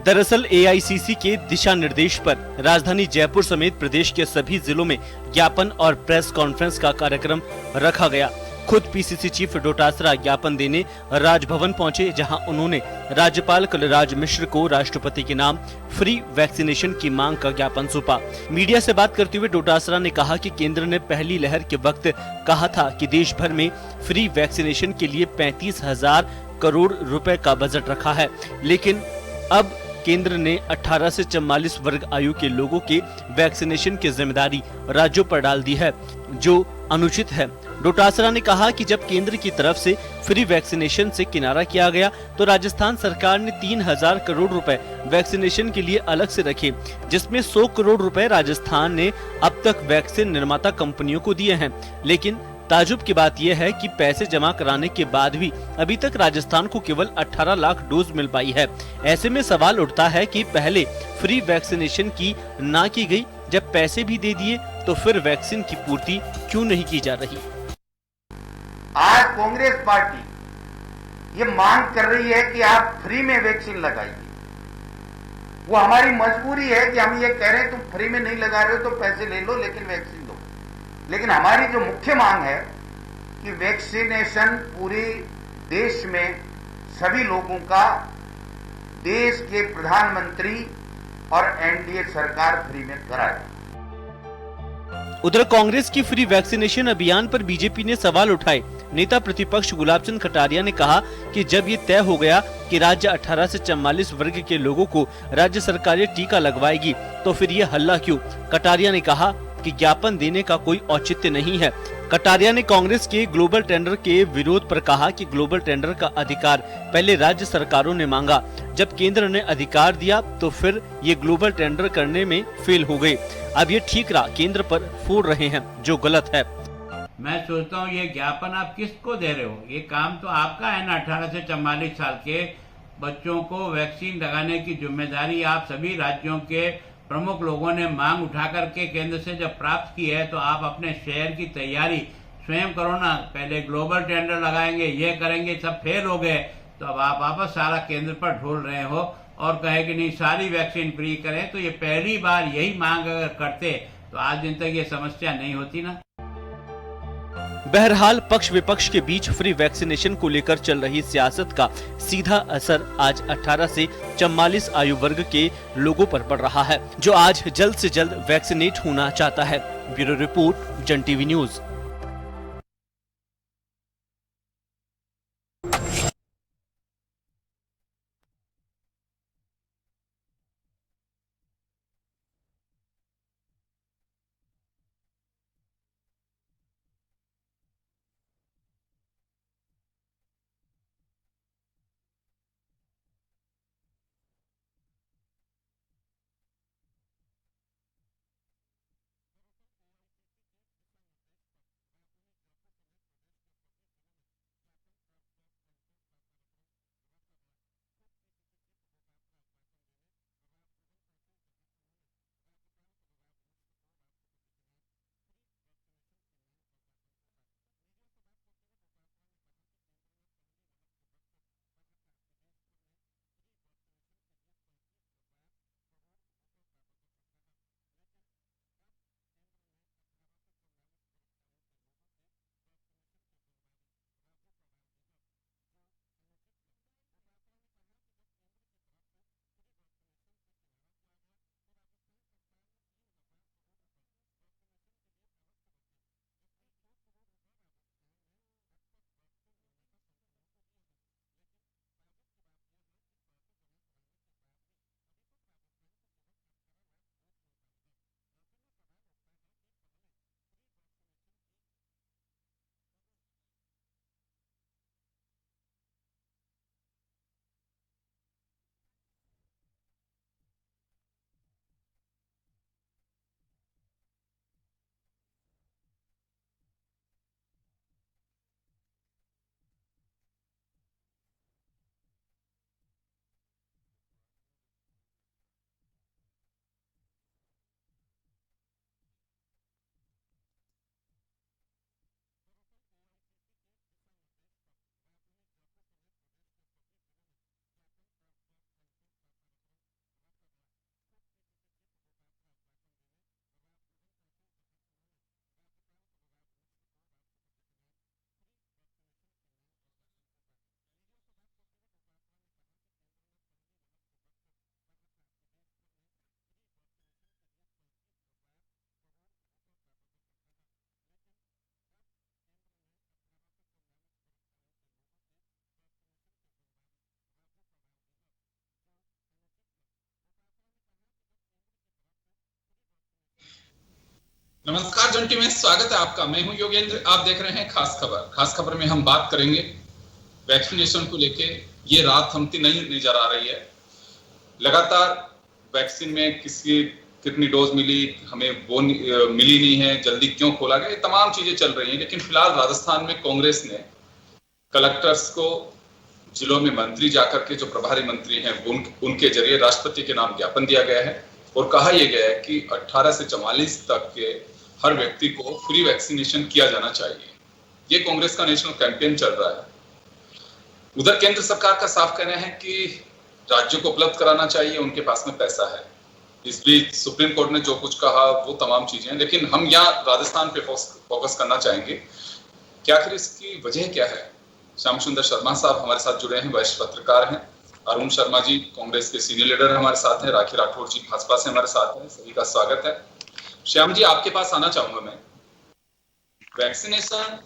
दरअसल एआईसीसी के दिशा निर्देश पर राजधानी जयपुर समेत प्रदेश के सभी जिलों में ज्ञापन और प्रेस कॉन्फ्रेंस का कार्यक्रम रखा गया। खुद पीसीसी चीफ डोटासरा ज्ञापन देने राजभवन पहुंचे, जहां उन्होंने राज्यपाल कलराज मिश्र को राष्ट्रपति के नाम फ्री वैक्सीनेशन की मांग का ज्ञापन सौंपा। मीडिया से बात करते हुए डोटासरा ने कहा कि केंद्र ने पहली लहर के वक्त कहा था कि देश भर में फ्री वैक्सीनेशन के लिए 35,000 करोड़ रुपए का बजट रखा है, लेकिन अब केंद्र ने 18 से 44 वर्ग आयु के लोगों के वैक्सीनेशन की जिम्मेदारी राज्यों पर डाल दी है, जो अनुचित है। डोटासरा ने कहा कि जब केंद्र की तरफ से फ्री वैक्सीनेशन से किनारा किया गया तो राजस्थान सरकार ने 3,000 करोड़ रुपए वैक्सीनेशन के लिए अलग से रखे, जिसमें 100 करोड़ रुपए राजस्थान ने अब तक वैक्सीन निर्माता कंपनियों को दिए हैं। लेकिन ताजुब की बात यह है कि पैसे जमा कराने के बाद भी अभी तक राजस्थान को केवल 18 लाख डोज मिल पाई है। ऐसे में सवाल उठता है कि पहले फ्री वैक्सीनेशन की ना की गई, जब पैसे भी दे दिए तो फिर वैक्सीन की पूर्ति क्यों नहीं की जा रही। आज कांग्रेस पार्टी ये मांग कर रही है कि आप फ्री में वैक्सीन लगाइए। वो हमारी मजबूरी है कि हम ये कह रहे हैं तुम फ्री में नहीं लगा रहे हो तो पैसे ले लो, लेकिन वैक्सीन दो। लेकिन हमारी जो मुख्य मांग है कि वैक्सीनेशन पूरे देश में सभी लोगों का देश के प्रधानमंत्री और एनडीए सरकार फ्री में कराए। उधर कांग्रेस की फ्री वैक्सीनेशन अभियान पर बीजेपी ने सवाल उठाए। नेता प्रतिपक्ष गुलाब चंद कटारिया ने कहा कि जब ये तय हो गया कि राज्य 18 से 44 वर्ग के लोगों को राज्य सरकार टीका लगवाएगी, तो फिर ये हल्ला क्यों। कटारिया ने कहा कि ज्ञापन देने का कोई औचित्य नहीं है। कटारिया ने कांग्रेस के ग्लोबल टेंडर के विरोध पर कहा कि ग्लोबल टेंडर का अधिकार पहले राज्य सरकारों ने मांगा, जब केंद्र ने अधिकार दिया तो फिर ये ग्लोबल टेंडर करने में फेल हो गए। अब ये ठीक रहा केंद्र पर फोड़ रहे हैं, जो गलत है। मैं सोचता हूँ ये ज्ञापन आप किसको दे रहे हो? ये काम तो आपका है ना। 18 से 44 साल के बच्चों को वैक्सीन लगाने की जिम्मेदारी आप सभी राज्यों के प्रमुख लोगों ने मांग उठा करके केंद्र से जब प्राप्त की है, तो आप अपने शहर की तैयारी स्वयं करो ना। पहले ग्लोबल टेंडर लगाएंगे, ये करेंगे, सब फेल हो गए, तो अब आप वापस सारा केंद्र पर ढोल रहे हो और कहे कि नहीं सारी वैक्सीन फ्री करें। तो ये पहली बार यही मांग अगर करते तो आज दिन तक ये समस्या नहीं होती ना। बहरहाल पक्ष विपक्ष के बीच फ्री वैक्सीनेशन को लेकर चल रही सियासत का सीधा असर आज 18 से 44 आयु वर्ग के लोगों पर पड़ रहा है, जो आज जल्द से जल्द वैक्सीनेट होना चाहता है। ब्यूरो रिपोर्ट, जन टीवी न्यूज। नमस्कार जंटी में स्वागत है आपका। मैं हूं योगेंद्र, आप देख रहे हैं खास खबर। खास खबर में हम बात करेंगे वैक्सीनेशन को लेके। ये रात थमती नहीं नजर आ रही है। लगातार वैक्सीन में कितनी डोज मिली, हमें वो मिली नहीं है, जल्दी क्यों खोला गया, ये तमाम चीजें चल रही हैं। लेकिन फिलहाल राजस्थान में कांग्रेस ने कलेक्टर्स को जिलों में मंत्री जाकर के, जो प्रभारी मंत्री हैं, उनके जरिए राष्ट्रपति के नाम ज्ञापन दिया गया है और कहा यह गया है कि 18 से 44 तक के हर व्यक्ति को फ्री वैक्सीनेशन किया जाना चाहिए। ये कांग्रेस का नेशनल कैंपेन चल रहा है। उधर केंद्र सरकार का साफ कहना है कि राज्यों को उपलब्ध कराना चाहिए, उनके पास में पैसा है। इस बीच सुप्रीम कोर्ट ने जो कुछ कहा वो तमाम चीजें हैं, लेकिन हम यहाँ राजस्थान पे फोकस करना चाहेंगे कि आखिर इसकी वजह क्या है। श्याम सुंदर शर्मा साहब हमारे साथ जुड़े हैं, वरिष्ठ पत्रकार हैं। अरुण शर्मा जी कांग्रेस के सीनियर लीडर हमारे साथ हैं। राखी राठौर जी भाजपा से हमारे साथ हैं। सभी का स्वागत है। श्याम जी, आपके पास आना चाहूंगा मैं। वैक्सीनेशन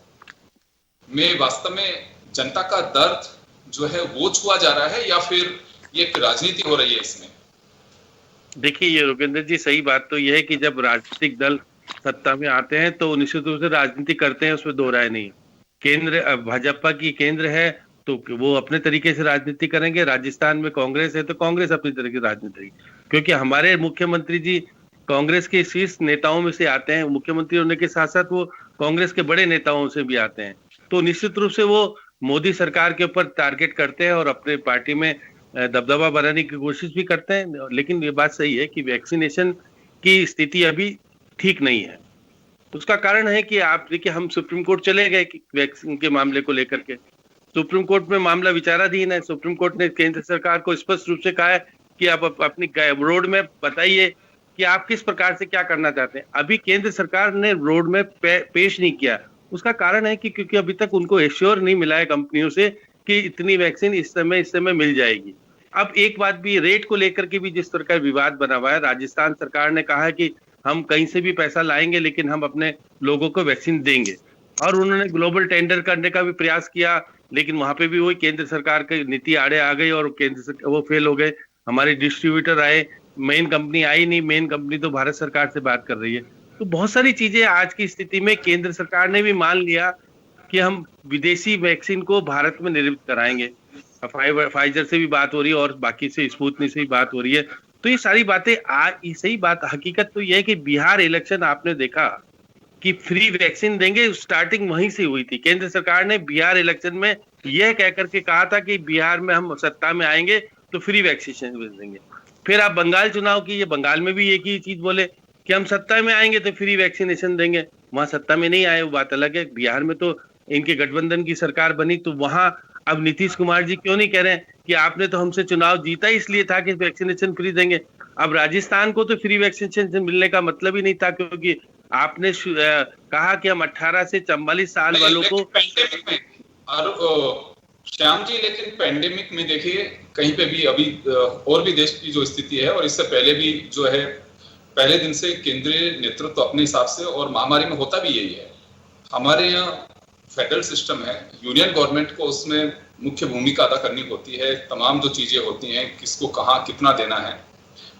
में वास्तव में जनता का दर्द जो है वो छुआ जा रहा है या फिर ये एक राजनीति हो रही है इसमें? देखिए ये योगेंद्र जी, सही बात तो यह है कि जब राजनीतिक दल सत्ता में आते हैं तो निश्चित रूप से राजनीति करते हैं, उसमें दो राय नहीं। केंद्र भाजपा की केंद्र है तो वो अपने तरीके से राजनीति करेंगे, राजस्थान में कांग्रेस है तो कांग्रेस अपनी तरह की राजनीति, क्योंकि हमारे मुख्यमंत्री जी कांग्रेस के शीर्ष नेताओं में से आते हैं। मुख्यमंत्री होने के साथ साथ वो कांग्रेस के बड़े नेताओं से भी आते हैं, तो निश्चित रूप से वो मोदी सरकार के ऊपर टारगेट करते हैं और अपने पार्टी में दबदबा बनाने की कोशिश भी करते हैं। लेकिन ये बात सही है कि वैक्सीनेशन की स्थिति अभी ठीक नहीं है। उसका कारण है कि आप देखिए, हम सुप्रीम कोर्ट चले गए कि वैक्सीन के मामले को लेकर के। सुप्रीम कोर्ट में मामला विचाराधीन है। सुप्रीम कोर्ट ने केंद्र सरकार को स्पष्ट रूप से कहा है कि आप अपनी रोड मैप बताइए कि आप किस प्रकार से क्या करना चाहते हैं। अभी केंद्र सरकार ने रोड मैप पेश नहीं किया। उसका कारण है कि क्योंकि अभी तक उनको एश्योर नहीं मिला है कंपनियों से कि इतनी वैक्सीन इस समय मिल जाएगी। अब एक बात भी, रेट को लेकर के भी जिस तरह का विवाद बना हुआ है, राजस्थान सरकार ने कहा है कि हम कहीं से भी पैसा लाएंगे लेकिन हम अपने लोगों को वैक्सीन देंगे, और उन्होंने ग्लोबल टेंडर करने का भी प्रयास किया, लेकिन वहां पे भी वही केंद्र सरकार की नीति आड़े आ गई और वो फेल हो गए। हमारे डिस्ट्रीब्यूटर आए, मेन कंपनी आई नहीं। मेन कंपनी तो भारत सरकार से बात कर रही है। तो बहुत सारी चीजें आज की स्थिति में केंद्र सरकार ने भी मान लिया कि हम विदेशी वैक्सीन को भारत में निर्मित कराएंगे। फाइजर से भी बात हो रही है और बाकी से स्पुतनिक से भी बात हो रही है। तो ये सारी बातें आज सही बात, हकीकत तो यह है कि बिहार इलेक्शन आपने देखा कि फ्री वैक्सीन देंगे, स्टार्टिंग वहीं से हुई थी। केंद्र सरकार ने बिहार इलेक्शन में यह कहकर के कहा था कि बिहार में हम सत्ता में आएंगे तो फ्री वैक्सीनेशन देंगे। फिर आप बंगाल चुनाव कीजिए, बंगाल में भी एक ही चीज बोले कि हम सत्ता में आएंगे तो फ्री वैक्सीनेशन देंगे। वहां सत्ता में नहीं आए, वो बात अलग है। बिहार में तो इनके गठबंधन की सरकार बनी, तो वहां अब नीतीश कुमार जी क्यों नहीं कह रहे हैं कि आपने तो हमसे चुनाव जीता इसलिए था कि वैक्सीनेशन फ्री देंगे। अब राजस्थान को तो फ्री वैक्सीनेशन मिलने का मतलब ही नहीं था, क्योंकि आपने कहा कि हम 18 से 44 साल वालों को। श्याम जी, लेकिन पेंडेमिक में देखिए कहीं पे भी अभी और भी देश की जो स्थिति है, और इससे पहले भी जो है, पहले दिन से केंद्रीय नेतृत्व अपने हिसाब से, और महामारी में होता भी यही है। हमारे यहाँ फेडरल सिस्टम है, यूनियन गवर्नमेंट को उसमें मुख्य भूमिका अदा करनी होती है। तमाम जो चीजें होती हैं, किसको कहाँ कितना देना है,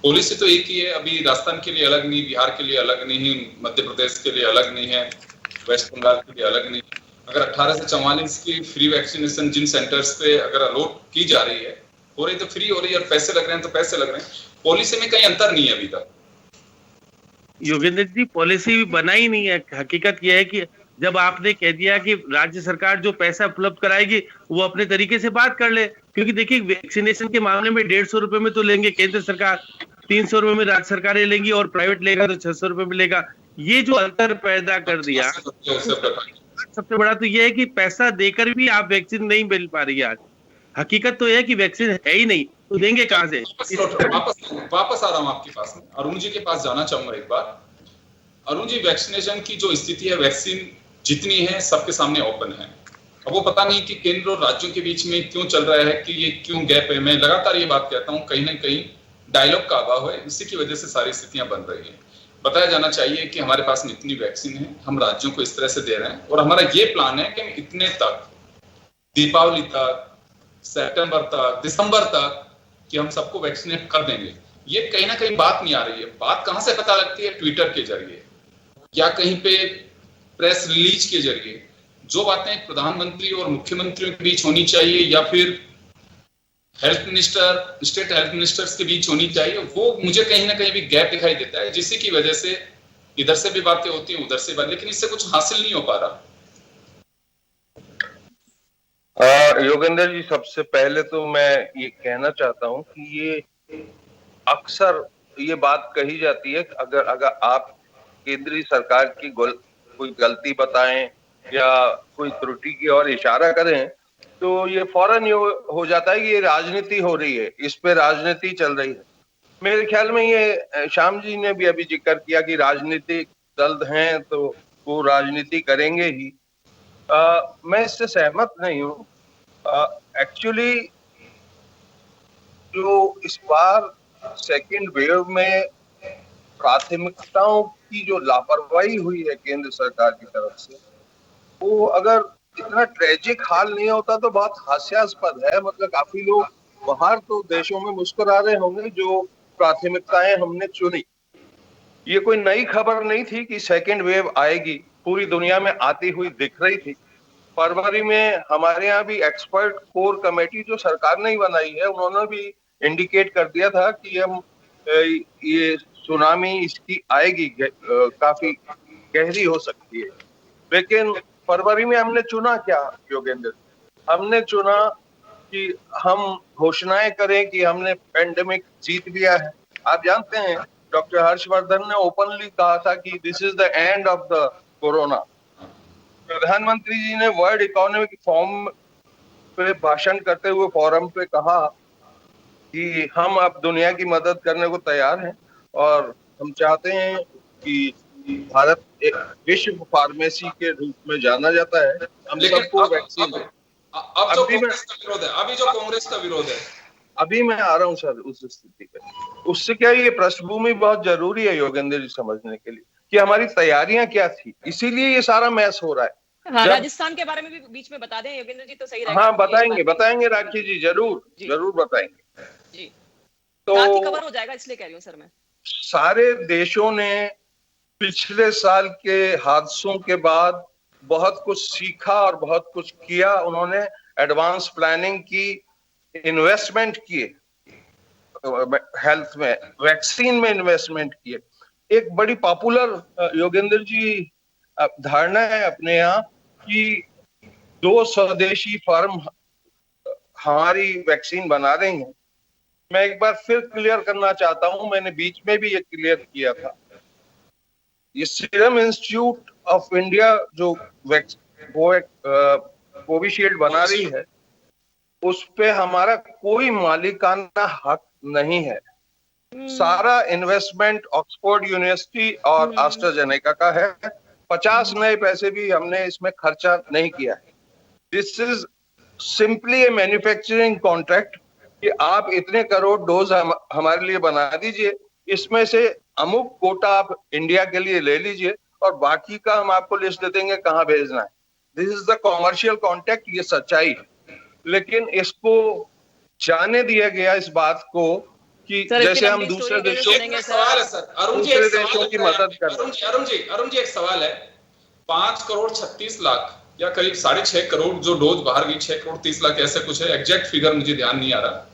पॉलिसी तो एक ही है। अभी राजस्थान के लिए अलग नहीं, बिहार के लिए अलग नहीं, मध्य प्रदेश के लिए अलग नहीं है, वेस्ट बंगाल के लिए अलग नहीं। अगर 18 से 44 की फ्री वैक्सीनेशन जिन सेंटर्स पे अगर अलॉट की जा रही है, हो रही तो फ्री हो रही है, और पैसे लग रहे हैं तो पैसे लग रहे हैं। पॉलिसी में कहीं अंतर नहीं है अभी तक। योगेंद्र जी, पॉलिसी भी बना ही नहीं है। हकीकत यह है कि जब आपने कह दिया कि राज्य सरकार जो पैसा उपलब्ध कराएगी वो अपने तरीके से बात कर ले, क्योंकि देखिए वैक्सीनेशन के मामले में 150 रुपए में तो लेंगे केंद्र सरकार, 300 रुपए में राज्य सरकारें लेंगी, और प्राइवेट लेगा तो 600 रुपए में लेगा। ये जो अंतर पैदा कर दिया, सबसे बड़ा तो ये है कि पैसा देकर भी आप वैक्सीन नहीं मिल पा रही है आज। हकीकत तो यह है कि वैक्सीन है ही नहीं, तो देंगे कहां से। वापस आ रहा हूं आपके पास में, अरुण जी के पास जाना चाहूंगा एक बार। अरुण जी, वैक्सीनेशन की जो स्थिति है, वैक्सीन जितनी है सबके सामने ओपन है। अब वो पता नहीं कि केंद्र और राज्यों के बीच में क्यों चल रहा है, कि ये क्यों गैप है। मैं लगातार ये बात कहता हूँ, कहीं ना कहीं डायलॉग का अभाव है, इसी की वजह से सारी स्थितियां बन रही है। बताया जाना चाहिए कि हमारे पास में इतनी वैक्सीन है, हम राज्यों को इस तरह से दे रहे हैं, और हमारा ये प्लान है कि हम इतने तक, दीपावली तक, सितंबर तक, दिसंबर तक, कि हम सबको वैक्सीनेट कर देंगे। ये कहीं ना कहीं बात नहीं आ रही है। बात कहां से पता लगती है? ट्विटर के जरिए। या कहीं पे प्रेस रिलीज के जरिए जो बातें प्रधानमंत्री और मुख्यमंत्रियों के बीच होनी चाहिए या फिर health minister, state health ministers के बीच होनी चाहिए, वो मुझे कहीं ना कहीं भी गैप दिखाई देता है, जिसकी की वजह से इधर से भी बातें होती हैं, उधर से बात, लेकिन इससे कुछ हासिल नहीं हो पा रहा। योगेंद्र जी, सबसे पहले तो मैं ये कहना चाहता हूं कि ये अक्सर ये बात कही जाती है, अगर अगर आप केंद्रीय सरकार की कोई गलती बताएं या कोई त्रुटि की ओर इशारा करें तो ये फौरन ये हो जाता है कि ये राजनीति हो रही है, इस पे राजनीति चल रही है। मेरे ख्याल में ये श्याम जी ने भी अभी जिक्र किया कि राजनीतिक दल हैं तो वो राजनीति करेंगे ही। मैं इससे सहमत नहीं हूँ। एक्चुअली जो इस बार सेकेंड वेव में प्राथमिकताओं की जो लापरवाही हुई है केंद्र सरकार की तरफ से, वो अगर इतना ट्रेजिक हाल नहीं होता तो बहुत हास्यास्पद है। मतलब काफी लोग बाहर तो देशों में मुस्कुरा रहे होंगे जो प्राथमिकताएं हमने चुनी। ये कोई नई खबर नहीं थी कि सेकेंड वेव आएगी, पूरी दुनिया में आती हुई दिख रही थी। फरवरी में हमारे यहाँ भी एक्सपर्ट कोर कमेटी जो सरकार ने ही बनाई है, उन्होंने भी इंडिकेट कर दिया था कि हम ये सुनामी इसकी आएगी, काफी गहरी हो सकती है। लेकिन फरवरी में हमने चुना क्या योगेंद्र? हमने चुना कि हम घोषणाएं करें कि हमने पेंडेमिक जीत लिया है। आप जानते हैं डॉक्टर हर्षवर्धन ने ओपनली कहा था कि this is the end of the corona. प्रधानमंत्री जी ने वर्ल्ड इकोनॉमिक फोरम पे भाषण करते हुए फोरम पे कहा कि हम अब दुनिया की मदद करने को तैयार हैं और हम चाहते हैं कि भारत एक विश्व फार्मेसी के रूप में जाना जाता है। हम सबको वैक्सीन दें। अब जो कांग्रेस का विरोध है, अभी जो कांग्रेस का विरोध है, अभी मैं आ रहा हूँ सर उस स्थिति पे। उससे क्या, ये पृष्ठभूमि बहुत जरूरी है योगेंद्र जी समझने के लिए कि हमारी तैयारियां क्या थी, इसीलिए ये सारा मैस हो रहा है। हाँ, राजस्थान के बारे में भी बीच में बता दें योगेंद्र जी तो सही रहेगा। हाँ बताएंगे राखी जी, जरूर बताएंगे जी। तो कवर हो जाएगा, इसलिए कह रही हूँ सर मैं। सारे देशों ने पिछले साल के हादसों के बाद बहुत कुछ सीखा और बहुत कुछ किया। उन्होंने एडवांस प्लानिंग की, इन्वेस्टमेंट किए, हेल्थ में, वैक्सीन में इन्वेस्टमेंट किए। एक बड़ी पॉपुलर योगेंद्र जी धारणा है अपने यहाँ कि 2 स्वदेशी फर्म हमारी वैक्सीन बना रही हैं। मैं एक बार फिर क्लियर करना चाहता हूं, मैंने बीच में भी ये क्लियर किया था, ये सीरम इंस्टीट्यूट ऑफ इंडिया जो कोविशील्ड बना रही है, उस पे हमारा कोई मालिकाना हक नहीं है। सारा इन्वेस्टमेंट ऑक्सफोर्ड यूनिवर्सिटी और एस्ट्राजेनेका का है। 50 नए पैसे भी हमने इसमें खर्चा नहीं किया है। This is simply A manufacturing contract कि आप इतने करोड़ डोज हमारे लिए बना दीजिए, इसमें से अमुक कोटा आप इंडिया के लिए ले लीजिए और बाकी का हम आपको लिस्ट दे देंगे कहाँ भेजना है। This is the commercial contract, ये सच्चाई है। लेकिन इसको जाने दिया गया इस बात को कि जैसे हम दूसरे देशों की मदद कर। अरुण जी एक सवाल है, 5 करोड़ 36 लाख या करीब 6.5 करोड़ जो डोज बाहर गई, 6 करोड़ 30 लाख ऐसे कुछ है, एग्जैक्ट फिगर मुझे ध्यान नहीं आ रहा,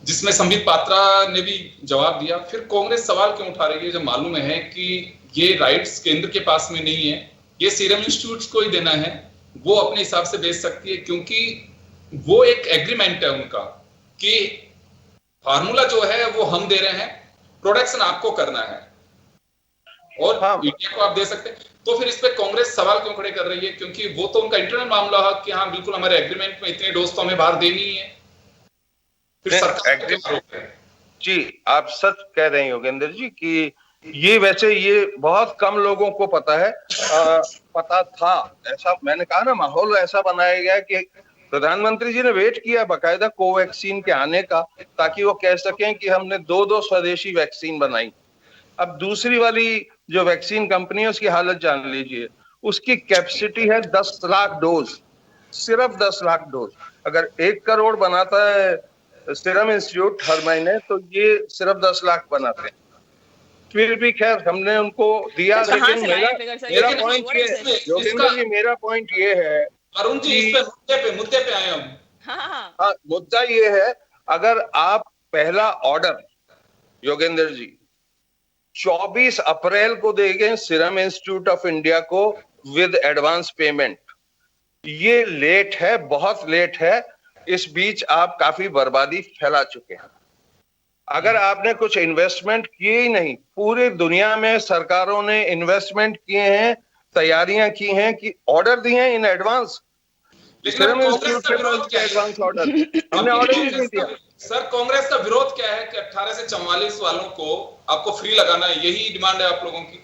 जिसमें संबित पात्रा ने भी जवाब दिया। फिर कांग्रेस सवाल क्यों उठा रही है जब मालूम है कि ये राइट्स केंद्र के पास में नहीं है, ये सीरम इंस्टीट्यूट को ही देना है, वो अपने हिसाब से बेच सकती है, क्योंकि वो एक एग्रीमेंट है उनका कि फार्मूला जो है वो हम दे रहे हैं, प्रोडक्शन आपको करना है और इंडिया को आप दे सकते हैं। तो फिर इस पे कांग्रेस सवाल क्यों खड़े कर रही है? क्योंकि वो तो उनका इंटरनल मामला है कि हाँ बिल्कुल हमारे एग्रीमेंट में इतने डोज तो हमें बाहर देनी है। फिर सरकार जी, आप सच कह रहे हैं योगेंद्र जी कि ये वैसे ये बहुत कम लोगों को पता है, पता था ऐसा। मैंने कहा ना, माहौल ऐसा बनाया गया कि प्रधानमंत्री जी ने वेट किया बकायदा कोवैक्सीन के आने का, ताकि वो कह सकें कि हमने 2 स्वदेशी वैक्सीन बनाई। अब दूसरी वाली जो वैक्सीन कंपनी है उसकी हालत जान लीजिए, उसकी कैपेसिटी है 10 लाख डोज, सिर्फ 10 लाख डोज। अगर 1 करोड़ बनाता है सीरम इंस्टीट्यूट हर महीने, तो ये सिर्फ 10 लाख बनाते हैं। फिर भी खैर हमने उनको दिया। सर, कहाँ लेकिन से लाए फिगर सर? मेरा लेकिन पॉइंट what ये, is this? योगेंद्र जी, मेरा पॉइंट ये है, अरुण जी इस पे मुद्दे पे आए हम। हाँ, हाँ, मुद्दा ये है, अगर आप पहला ऑर्डर योगेंद्र जी 24 अप्रैल को देंगे सीरम इंस्टीट्यूट ऑफ इंडिया को विद एडवांस पेमेंट, ये लेट है, बहुत लेट है। इस बीच आप काफी बर्बादी फैला चुके हैं। अगर आपने कुछ इन्वेस्टमेंट किए ही नहीं, पूरी दुनिया में सरकारों ने इन्वेस्टमेंट किए हैं, तैयारियां की हैं, कि ऑर्डर दिए हैं इन एडवांस। लेकिन कांग्रेस का विरोध क्या है? एडवांस ऑर्डर हमने ऑर्डर ही नहीं दिया। सर कांग्रेस का विरोध क्या है कि 18 से 44 वालों को आपको फ्री लगाना है, यही डिमांड है आप लोगों की?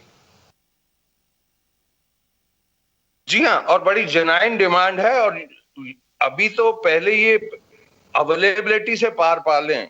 जी हाँ, और बड़ी जेन्युइन डिमांड है। और अभी तो पहले ये अवेलेबिलिटी से पार पा लें।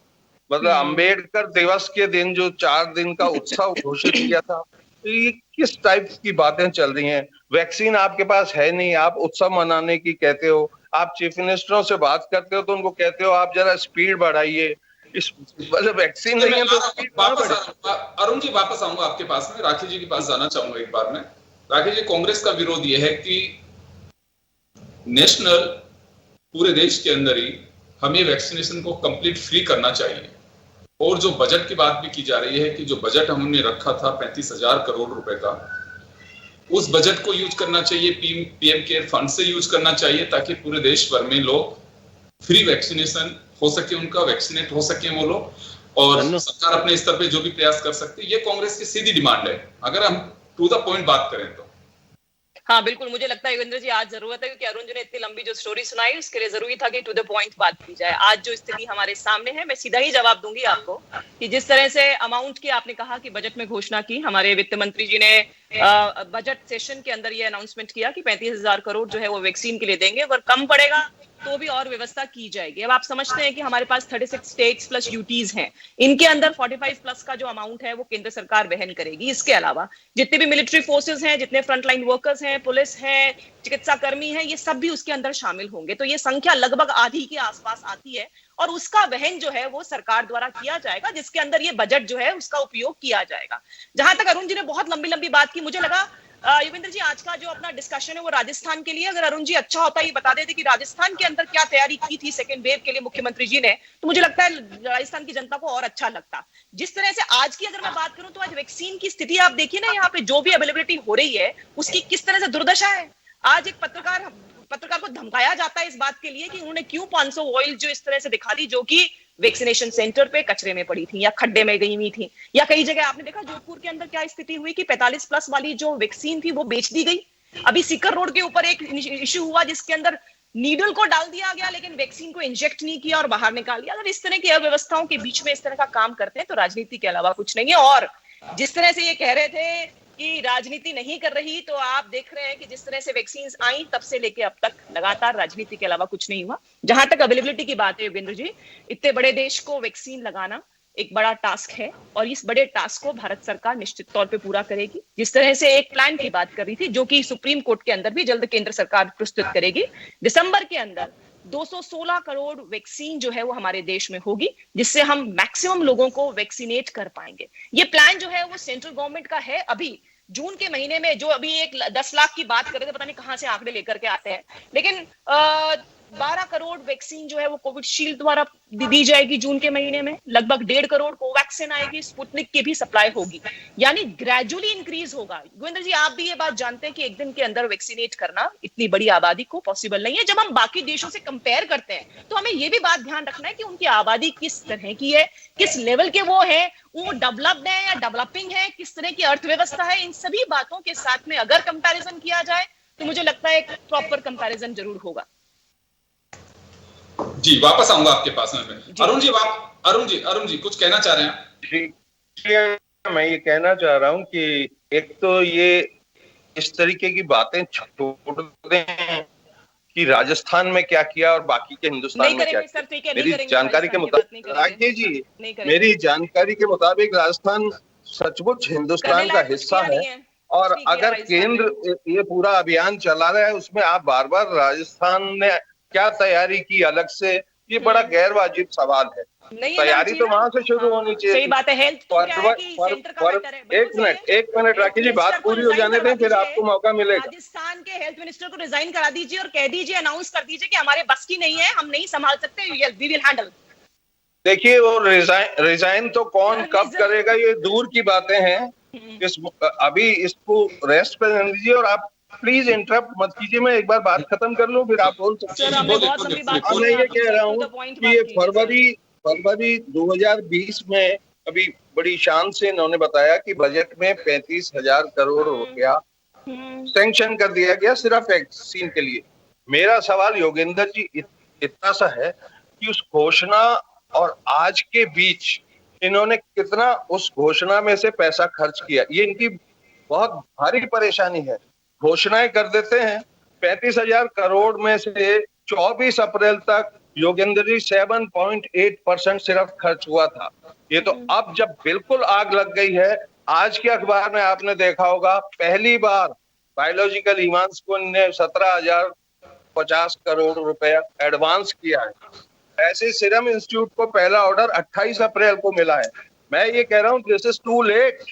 मतलब अंबेडकर दिवस के दिन जो 4 दिन का उत्सव घोषित किया था, तो ये किस टाइप की बातें चल रही हैं? वैक्सीन आपके पास है नहीं, आप उत्सव मनाने की कहते हो। आप चीफ मिनिस्टरों से बात करते हो तो उनको कहते हो आप जरा स्पीड बढ़ाइए। इस मतलब वैक्सीन नहीं है तो स्पीड अरुण जी वापस आऊंगा आपके पास में, राखी जी के पास जाना चाहूंगा एक बार में। राखी जी, कांग्रेस का विरोध यह है कि नेशनल पूरे देश के अंदर ही हमें वैक्सीनेशन को कंप्लीट फ्री करना चाहिए। और जो बजट की बात भी की जा रही है कि जो बजट हमने रखा था 35,000 करोड़ रुपए का, उस बजट को यूज करना चाहिए, पीएम केयर फंड से यूज करना चाहिए, ताकि पूरे देश भर में लोग फ्री वैक्सीनेशन हो सके, उनका वैक्सीनेट हो सके वो लोग, और सरकार अपने स्तर पे जो भी प्रयास कर सकती है। ये कांग्रेस की सीधी डिमांड है, अगर हम टू द पॉइंट बात करें तो। हाँ बिल्कुल, मुझे लगता है योगेंद्र जी आज जरूरत है, क्योंकि अरुण जी ने इतनी लंबी जो स्टोरी सुनाई उसके लिए जरूरी था कि टू द पॉइंट बात की जाए। आज जो स्थिति हमारे सामने है, मैं सीधा ही जवाब दूंगी आपको कि जिस तरह से अमाउंट की आपने कहा कि बजट में घोषणा की, हमारे वित्त मंत्री जी ने बजट सेशन के अंदर ये अनाउंसमेंट किया कि 35,000 करोड़ जो है वो वैक्सीन के लिए देंगे, अगर कम पड़ेगा तो भी और व्यवस्था की जाएगी। अब आप समझते हैं कि हमारे पास 36 स्टेट्स प्लस यूटीज हैं, इनके अंदर 45 प्लस का जो अमाउंट है वो केंद्र सरकार वहन करेगी। इसके अलावा जितने भी मिलिट्री फोर्सेस हैं, जितने फ्रंटलाइन वर्कर्स हैं, पुलिस है, चिकित्सा कर्मी हैं, ये सब भी उसके अंदर शामिल होंगे। तो ये संख्या लगभग आधी के आसपास आती है, और उसका वहन जो है वो सरकार द्वारा किया जाएगा, जिसके अंदर ये बजट जो है उसका उपयोग किया जाएगा। जहां तक अरुण जी ने बहुत लंबी लंबी बात की, मुझे लगा योगेंद्र जी आज का जो अपना डिस्कशन है वो राजस्थान के लिए, अगर अरुण जी अच्छा होता ये बता देते कि राजस्थान के अंदर क्या तैयारी की थी सेकेंड वेव के लिए मुख्यमंत्री जी ने, तो मुझे लगता है राजस्थान की जनता को और अच्छा लगता। जिस तरह से आज की अगर मैं बात करूं तो आज वैक्सीन की स्थिति आप देखिए ना, यहाँ पे जो भी अवेलेबिलिटी हो रही है उसकी किस तरह से दुर्दशा है। आज एक पत्रकार को धमकाया जाता है इस बात के लिए कि उन्होंने क्यों 500 ऑयल जो इस तरह से दिखा दी, जो कि वैक्सीनेशन सेंटर पे कचरे में पड़ी थी या खड्डे में गई हुई थी। या कई जगह आपने देखा जोधपुर के अंदर क्या स्थिति हुई कि 45 प्लस वाली जो वैक्सीन थी वो बेच दी गई। अभी सीकर रोड के ऊपर एक इश्यू हुआ जिसके अंदर नीडल को डाल दिया गया लेकिन वैक्सीन को इंजेक्ट नहीं किया और बाहर निकाल दिया। अगर इस तरह की अव्यवस्थाओं के बीच में इस तरह का काम करते हैं तो राजनीति के अलावा कुछ नहीं है। और जिस तरह से ये कह रहे थे कि राजनीति नहीं कर रही, तो आप देख रहे हैं कि जिस तरह से वैक्सीन आई तब से लेके अब तक लगातार राजनीति के अलावा कुछ नहीं हुआ। जहां तक अवेलेबिलिटी की बात है योगेंद्र जी, इतने बड़े देश को वैक्सीन लगाना एक बड़ा टास्क है, और इस बड़े टास्क को भारत सरकार निश्चित तौर पे पूरा करेगी। जिस तरह से एक प्लान की बात कर रही थी जो कि सुप्रीम कोर्ट के अंदर भी जल्द केंद्र सरकार प्रस्तुत करेगी, दिसंबर के अंदर 216 करोड़ वैक्सीन जो है वो हमारे देश में होगी, जिससे हम मैक्सिमम लोगों को वैक्सीनेट कर पाएंगे। ये प्लान जो है वो सेंट्रल गवर्नमेंट का है। अभी जून के महीने में जो अभी एक 10 लाख की बात कर रहे थे, पता नहीं कहां से आंकड़े लेकर के आते हैं, लेकिन 12 करोड़ वैक्सीन जो है वो कोविशील्ड द्वारा दी जाएगी जून के महीने में। लगभग 1.5 करोड़ कोवैक्सीन आएगी, स्पुतनिक की भी सप्लाई होगी, यानी ग्रेजुअली इंक्रीज होगा। गोविंदर जी आप भी ये बात जानते हैं कि एक दिन के अंदर वैक्सीनेट करना इतनी बड़ी आबादी को पॉसिबल नहीं है। जब हम बाकी देशों से कंपेयर करते हैं तो हमें ये भी बात ध्यान रखना है कि उनकी आबादी किस तरह की है, किस लेवल के वो है, वो डेवलप्ड है या डेवलपिंग है, किस तरह की अर्थव्यवस्था है। इन सभी बातों के साथ में अगर कंपैरिजन किया जाए तो मुझे लगता है एक प्रॉपर कंपैरिजन जरूर होगा। जी वापस आऊंगा आपके पास में। अरुण जी कुछ कहना चाह रहे हैं? जी मैं ये कहना चाह रहा हूं कि एक तो ये इस तरीके की बातें छोड़ दें कि राजस्थान में क्या किया और बाकी के हिंदुस्तान में क्या किया। मेरी जानकारी के मुताबिक राकेश जी, मेरी जानकारी के मुताबिक राजस्थान सचमुच हिंदुस्तान का हिस्सा है, और अगर केंद्र ये पूरा अभियान चला रहा है उसमें आप बार बार राजस्थान ने क्या तैयारी की अलग से, ये बड़ा गैर वाजिब सवाल है। नहीं तैयारी तो वहां से शुरू होनी चाहिए। सही बात है। हेल्थ तो क्या है कि सेंटर का मैटर है। एक मिनट राखी जी, बात पूरी हो जाने दें, फिर आपको मौका मिलेगा। राजस्थान के हेल्थ मिनिस्टर को रिजाइन करा दीजिए और कह दीजिए, अनाउंस कर दीजिए कि हमारे बस की नहीं है, हम नहीं संभाल सकते, वी विल हैंडल। देखिए, वो रिजाइन तो कौन कब करेगा ये दूर की बातें हैं। अभी इसको रेस्ट पे रहने दीजिए, और आप प्लीज इंटरप्ट मत कीजिए। मैं एक बार बात खत्म कर लूं, फिर आप बोल सकते हैं। मैं ये कह रहा हूँ कि ये फरवरी 2020 में अभी बड़ी शान से इन्होंने बताया कि बजट में 35,000 करोड़ रुपया सैंक्शन कर दिया गया सिर्फ वैक्सीन के लिए। मेरा सवाल योगेंद्र जी इतना सा है कि उस घोषणा और आज के बीच इन्होंने कितना उस घोषणा में से पैसा खर्च किया, ये इनकी बहुत भारी परेशानी है। घोषणाएं कर देते हैं, 35,000 करोड़ में से 24 अप्रैल तक योगेंद्र जी 7.8% सिर्फ खर्च हुआ था। ये तो अब जब बिल्कुल आग लग गई है, आज के अखबार में आपने देखा होगा पहली बार बायोलॉजिकल इवांस को ने 17,050 करोड़ रुपया एडवांस किया है। ऐसे सीरम इंस्टीट्यूट को पहला ऑर्डर 28 अप्रैल को मिला है। मैं ये कह रहा हूँ दिस इज टू लेट,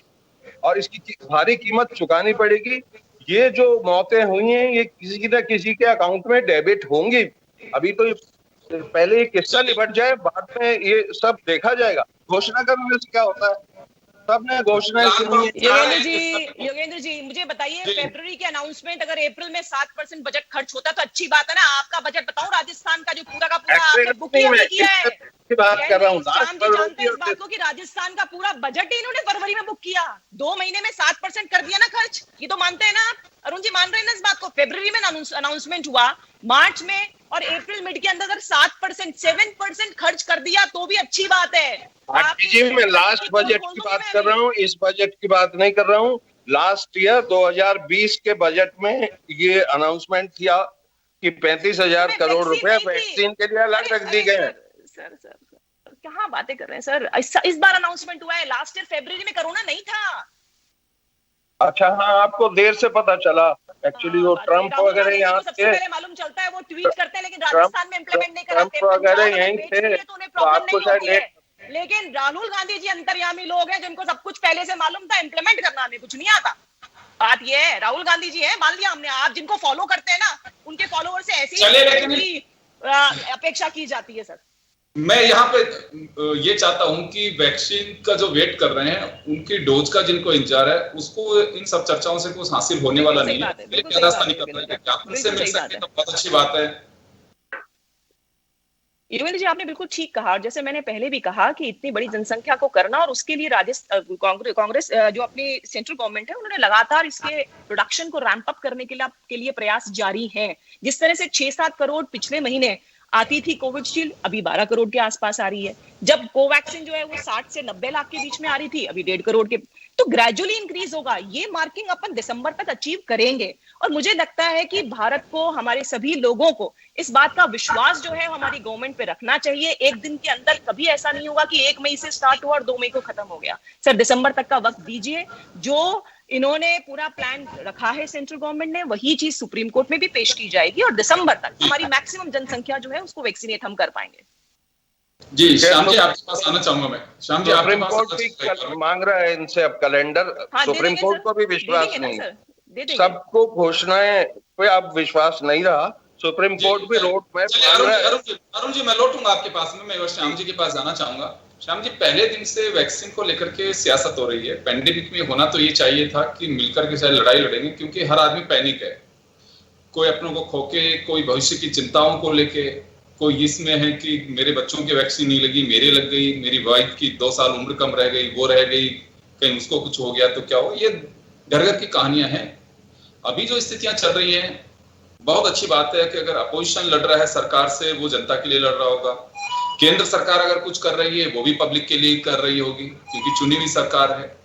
और इसकी भारी कीमत चुकानी पड़ेगी। ये जो मौतें हुई हैं ये किसी न किसी के अकाउंट में डेबिट होंगी। अभी तो पहले ये किस्सा निपट जाए, बाद में ये सब देखा जाएगा। घोषणा करने से क्या होता है, सबने घोषणा। योगेंद्र जी मुझे बताइए, फरवरी के अनाउंसमेंट अगर अप्रैल में 7% बजट खर्च होता तो अच्छी बात है ना। आपका बजट बताऊं, राजस्थान का जो पूरा का पूरा आपने बुक किया है, बात कर रहा हूँ। जानते हैं इस बात को कि राजस्थान का पूरा बजट ही इन्होंने फरवरी में बुक किया। 2 महीने में 7% कर दिया ना खर्च। ये तो मानते हैं ना आप? अरुण जी मान रहे हैं ना इस बात को? फरवरी में अनाउंसमेंट हुआ, मार्च में और अप्रैल मिड के अंदर अगर 7% खर्च कर दिया तो भी अच्छी बात है। मैं लास्ट बजट की बात कर रहा हूँ, इस बजट की बात नहीं कर रहा हूँ। लास्ट ईयर 2020 के बजट में ये अनाउंसमेंट किया कि 35,000 करोड़ रुपए वैक्सीन के लिए अलग रख दी गए हैं। सर क्या बातें कर रहे हैं सर? इस बार अनाउंसमेंट हुआ है, लास्ट ईयर फरवरी में कोरोना नहीं था। अच्छा, हाँ, आपको देर से पता चला। एक्चुअली वो ट्रम्प वगैरह यहाँ सबसे पहले मालूम चलता है, वो ट्वीट करते हैं, लेकिन राजस्थान में इम्प्लीमेंट नहीं कराते। ट्रम्प वगैरह यहीं थे, तो आपको शायद। लेकिन राहुल गांधी जी अंतर्यामी लोग हैं, जिनको सब कुछ पहले से मालूम था, इम्प्लीमेंट करना हमें कुछ नहीं आता। बात ये है, राहुल गांधी जी है, मान लिया हमने। आप जिनको फॉलो करते हैं ना, उनके फॉलोअर से ऐसी अपेक्षा की जाती है सर। मैं यहाँ पे ये चाहता हूं कि वैक्सीन का जो वेट कर रहे हैं, उनकी डोज का जिनको इंतजार है, उसको इन सब चर्चाओं से कुछ हासिल होने वाला नहीं है। लेकिन रास्ता निकल रहा है, ज्ञापन से मिल सके तो बहुत अच्छी बात है। योगेंद्र जी आपने बिल्कुल ठीक कहा, और जैसे मैंने पहले भी कहा कि इतनी बड़ी जनसंख्या को करना, और उसके लिए कांग्रेस जो अपनी सेंट्रल गवर्नमेंट है, उन्होंने लगातार इसके प्रोडक्शन को रैंप अप करने के लिए प्रयास जारी हैं। जिस तरह से 6-7 करोड़ पिछले महीने आती थी कोविशील्ड, अभी 12 करोड़ के आसपास आ रही है। जब कोवैक्सीन जो है वो 60 से 90 लाख के बीच में आ रही थी, अभी 1.5 करोड़ के। तो ग्रेजुअली इंक्रीज होगा। ये मार्किंग अपन दिसंबर तक अचीव करेंगे, और मुझे लगता है कि भारत को, हमारे सभी लोगों को इस बात का विश्वास जो है हमारी गवर्नमेंट पे रखना चाहिए। एक दिन के अंदर कभी ऐसा नहीं होगा कि 1 मई से स्टार्ट हुआ और 2 मई को खत्म हो गया। सर दिसंबर तक का वक्त दीजिए। जो इन्होंने पूरा प्लान रखा है सेंट्रल गवर्नमेंट ने, वही चीज सुप्रीम कोर्ट में भी पेश की जाएगी, और दिसंबर तक हमारी मैक्सिमम जनसंख्या जो है उसको वैक्सीनेट हम कर पाएंगे। जी श्याम जी आपके पास आना चाहूंगा मैं। श्याम जी सुप्रीम कोर्ट भी मांग रहा है इनसे अब कैलेंडर। सुप्रीम कोर्ट को भी विश्वास नहीं, सबको घोषणाएं पे अब विश्वास नहीं रहा। सुप्रीम कोर्ट भी रोड मैप। अरुण जी मैं लौटूंगा आपके पास में, मैं श्याम जी के पास जाना चाहूंगा। श्याम जी, पहले दिन से वैक्सीन को लेकर के सियासत हो रही है। पेंडेमिक में होना तो ये चाहिए था कि मिलकर के साथ लड़ाई लड़ेंगे, क्योंकि हर आदमी पैनिक है। कोई अपनों को खोके, कोई भविष्य की चिंताओं को लेके, कोई इसमें है कि मेरे बच्चों की वैक्सीन नहीं लगी, मेरे लग गई, मेरी वाइफ की 2 साल उम्र कम रह गई, वो रह गई, कहीं उसको कुछ हो गया तो क्या हो। ये घर घर की कहानियां हैं। अभी जो स्थितियां चल रही हैं, बहुत अच्छी बात है कि अगर अपोजिशन लड़ रहा है सरकार से, वो जनता के लिए लड़ रहा होगा। केंद्र सरकार अगर कुछ कर रही है, वो भी पब्लिक के लिए कर रही होगी, क्योंकि चुनी हुई सरकार है।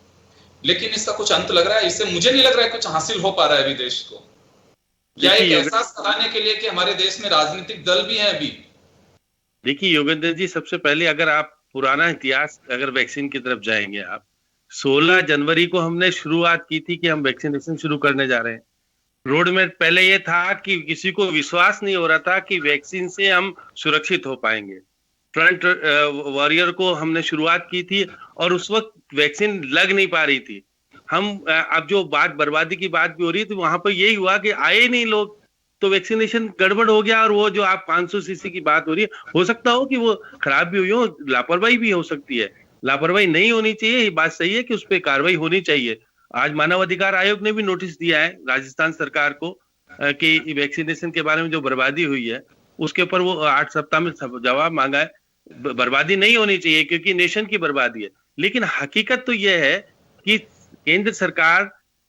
लेकिन इसका कुछ अंत लग रहा है, इससे मुझे नहीं लग रहा है कुछ हासिल हो पा रहा है अभी देश को। या एक एहसास कराने के लिए कि हमारे देश में राजनीतिक दल भी हैं अभी। देखिए योगेंद्र जी, सबसे पहले अगर आप पुराना इतिहास, अगर वैक्सीन की तरफ जाएंगे आप, 16 जनवरी को हमने शुरुआत की थी कि हम वैक्सीनेशन शुरू करने जा रहे हैं। रोड में पहले ये था कि किसी को विश्वास नहीं हो रहा था कि वैक्सीन से हम सुरक्षित हो पाएंगे। फ्रंट वॉरियर को हमने शुरुआत की थी और उस वक्त वैक्सीन लग नहीं पा रही थी। हम अब जो बात बर्बादी की बात भी हो रही थी, वहां पर यही हुआ कि आए नहीं लोग, तो वैक्सीनेशन गड़बड़ हो गया। और वो जो आप 500 सीसी की बात हो रही है, हो सकता हो कि वो खराब भी हुई हो, लापरवाही भी हो सकती है। लापरवाही नहीं होनी चाहिए, ये बात सही है कि उस पर कार्रवाई होनी चाहिए। आज मानव अधिकार आयोग ने भी नोटिस दिया है राजस्थान सरकार को कि वैक्सीनेशन के बारे में जो बर्बादी हुई है उसके ऊपर वो 8 सप्ताह में जवाब मांगा है। बर्बादी नहीं होनी चाहिए क्योंकि नेशन की बर्बादी है। लेकिन हकीकत तो यह है कि केंद्र सरकार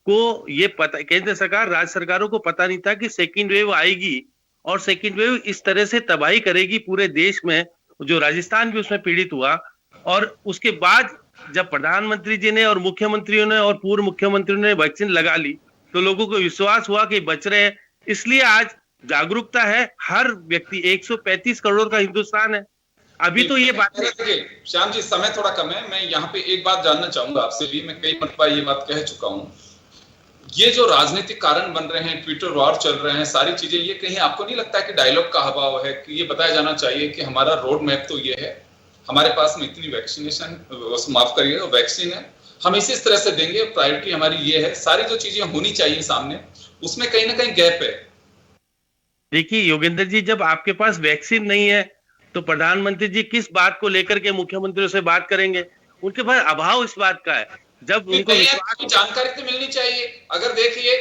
को ये पता, केंद्र सरकार राज्य सरकारों को पता नहीं था कि सेकेंड वेव आएगी और सेकेंड वेव इस तरह से तबाही करेगी पूरे देश में, जो राजस्थान भी उसमें पीड़ित हुआ। और उसके बाद जब प्रधानमंत्री जी ने और मुख्यमंत्रियों ने और पूर्व मुख्यमंत्रियों ने वैक्सीन लगा ली तो लोगों को विश्वास हुआ कि बच रहे हैं। इसलिए आज जागरूकता है, हर व्यक्ति, 135 करोड़ का हिंदुस्तान है। अभी तो ये बात श्याम जी, समय थोड़ा कम है, मैं यहाँ पे एक बात जानना चाहूंगा आपसे भी, मैं कई मरतबा ये बात कह चुका हूँ, ये जो राजनीतिक कारण बन रहे हैं, ट्विटर वॉर चल रहे हैं, सारी चीजें, ये कहीं आपको नहीं लगता है कि डायलॉग का अभाव है? कि ये बताया जाना चाहिए कि हमारा रोड मैप तो ये है, हमारे पास में इतनी वैक्सीनेशन, माफ करिए, वैक्सीन है, हम इसी तरह से देंगे, प्रायोरिटी हमारी ये है, सारी जो चीजें होनी चाहिए सामने, उसमें कहीं ना कहीं गैप है। देखिए योगेंद्र जी, जब आपके पास वैक्सीन नहीं है तो प्रधानमंत्री जी किस बात को लेकर के मुख्यमंत्रियों से बात करेंगे? उनके पास अभाव इस बात का है। जब उनको जानकारी तो मिलनी चाहिए। अगर देखिए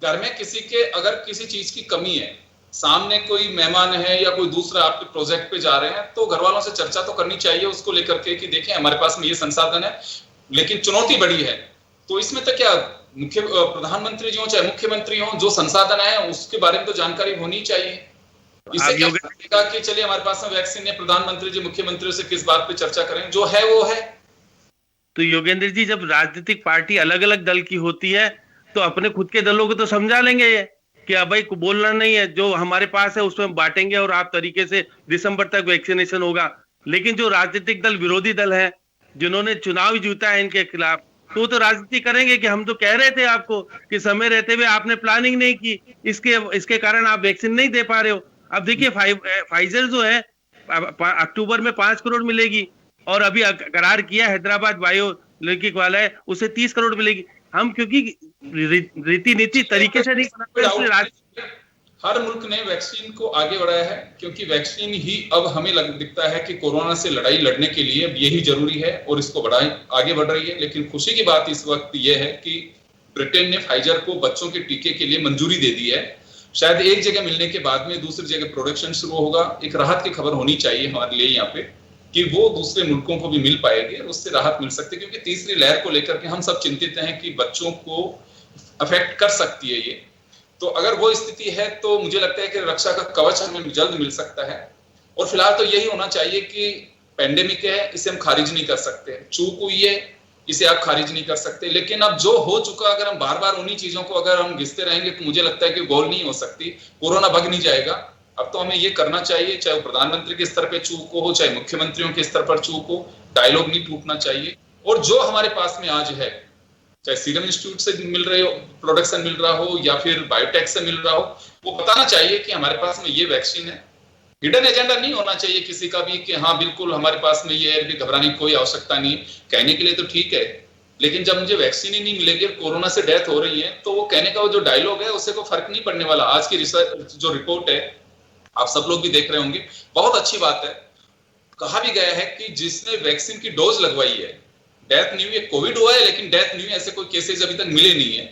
घर में किसी के अगर किसी चीज की कमी है, सामने कोई मेहमान है या कोई दूसरा आपके प्रोजेक्ट पे जा रहे हैं, तो घर वालों से चर्चा तो करनी चाहिए उसको लेकर के कि देखें हमारे पास में ये संसाधन है लेकिन चुनौती बड़ी है। तो इसमें तो क्या मुख्य प्रधानमंत्री जी हो चाहे मुख्यमंत्री हो, जो संसाधन है उसके बारे में तो जानकारी होनी चाहिए। इससे क्या लगेगा कि चलिए हमारे पास में वैक्सीन है, प्रधानमंत्री जी मुख्यमंत्री से किस बात पे चर्चा करें, जो है वो है। तो योगेंद्र जी, जब राजनीतिक पार्टी अलग अलग दल की होती है तो अपने खुद के दलों को तो समझा लेंगे ये कि अब भाई बोलना नहीं है, जो हमारे पास है उसमें बांटेंगे और आप तरीके से दिसंबर तक वैक्सीनेशन होगा। लेकिन जो राजनीतिक दल, विरोधी दल है, जिन्होंने चुनाव जीता है इनके खिलाफ, तो राजनीति करेंगे कि हम तो कह रहे थे आपको कि समय रहते हुए आपने प्लानिंग नहीं की, इसके कारण आप वैक्सीन नहीं दे पा रहे हो। अब देखिए फाइजर जो है अक्टूबर में 5 करोड़ मिलेगी और अभी करार किया हैदराबाद बायोलॉजिक वाला है, उसे 30 करोड़ मिलेगी। हम क्योंकि रीति नीति तरीके से नहीं बनाते, हर मुल्क ने वैक्सीन को आगे बढ़ाया है क्योंकि वैक्सीन ही अब हमें दिखता है कि कोरोना से लड़ाई लड़ने के लिए यही जरूरी है और इसको आगे बढ़ रही है। लेकिन खुशी की बात इस वक्त यह है कि ब्रिटेन ने फाइजर को बच्चों के टीके के लिए मंजूरी दे दी है। शायद एक जगह मिलने के बाद में दूसरी जगह प्रोडक्शन शुरू होगा। एक राहत की खबर होनी चाहिए हमारे लिए यहाँ पे कि वो दूसरे मुल्कों को भी मिल पाएगी और उससे राहत मिल सकती है, क्योंकि तीसरी लहर को लेकर के हम सब चिंतित हैं कि बच्चों को अफेक्ट कर सकती है ये। तो अगर वो स्थिति है तो मुझे लगता है कि रक्षा का कवच हमें जल्द मिल सकता है। और फिलहाल तो यही होना चाहिए कि पेंडेमिक है, इसे हम खारिज नहीं कर सकते, चूक हुई है, इसे आप खारिज नहीं कर सकते। लेकिन अब जो हो चुका, अगर हम बार बार उन्हीं चीजों को अगर हम घिसते रहेंगे तो मुझे लगता है कि गोल नहीं हो सकती, कोरोना भग नहीं जाएगा। अब तो हमें ये करना चाहिए, चाहे वो प्रधानमंत्री के स्तर पे चूक हो, चाहे मुख्यमंत्रियों के स्तर पर चूक हो, डायलॉग नहीं टूटना चाहिए। और जो हमारे पास में आज है, चाहे सीरम इंस्टीट्यूट से मिल रहे हो, प्रोडक्शन मिल रहा हो या फिर बायोटेक से मिल रहा हो, वो बताना चाहिए कि हमारे पास में ये वैक्सीन है। हिडन एजेंडा नहीं होना चाहिए किसी का भी कि हाँ बिल्कुल हमारे पास में ये है, भी घबराने की कोई आवश्यकता नहीं। कहने के लिए तो ठीक है, लेकिन जब मुझे वैक्सीन ही नहीं मिलेगी, कोरोना से डेथ हो रही है, तो वो कहने का वो जो डायलॉग है उससे कोई फर्क नहीं पड़ने वाला। आज की रिसर्च जो रिपोर्ट है आप सब लोग भी देख रहे होंगे, बहुत अच्छी बात है। कहा भी गया है कि जिसने वैक्सीन की डोज लगवाई है डेथ नहीं हुई है। कोविड हुआ है लेकिन डेथ नहीं हुई, ऐसे कोई केसेस अभी तक मिले नहीं है।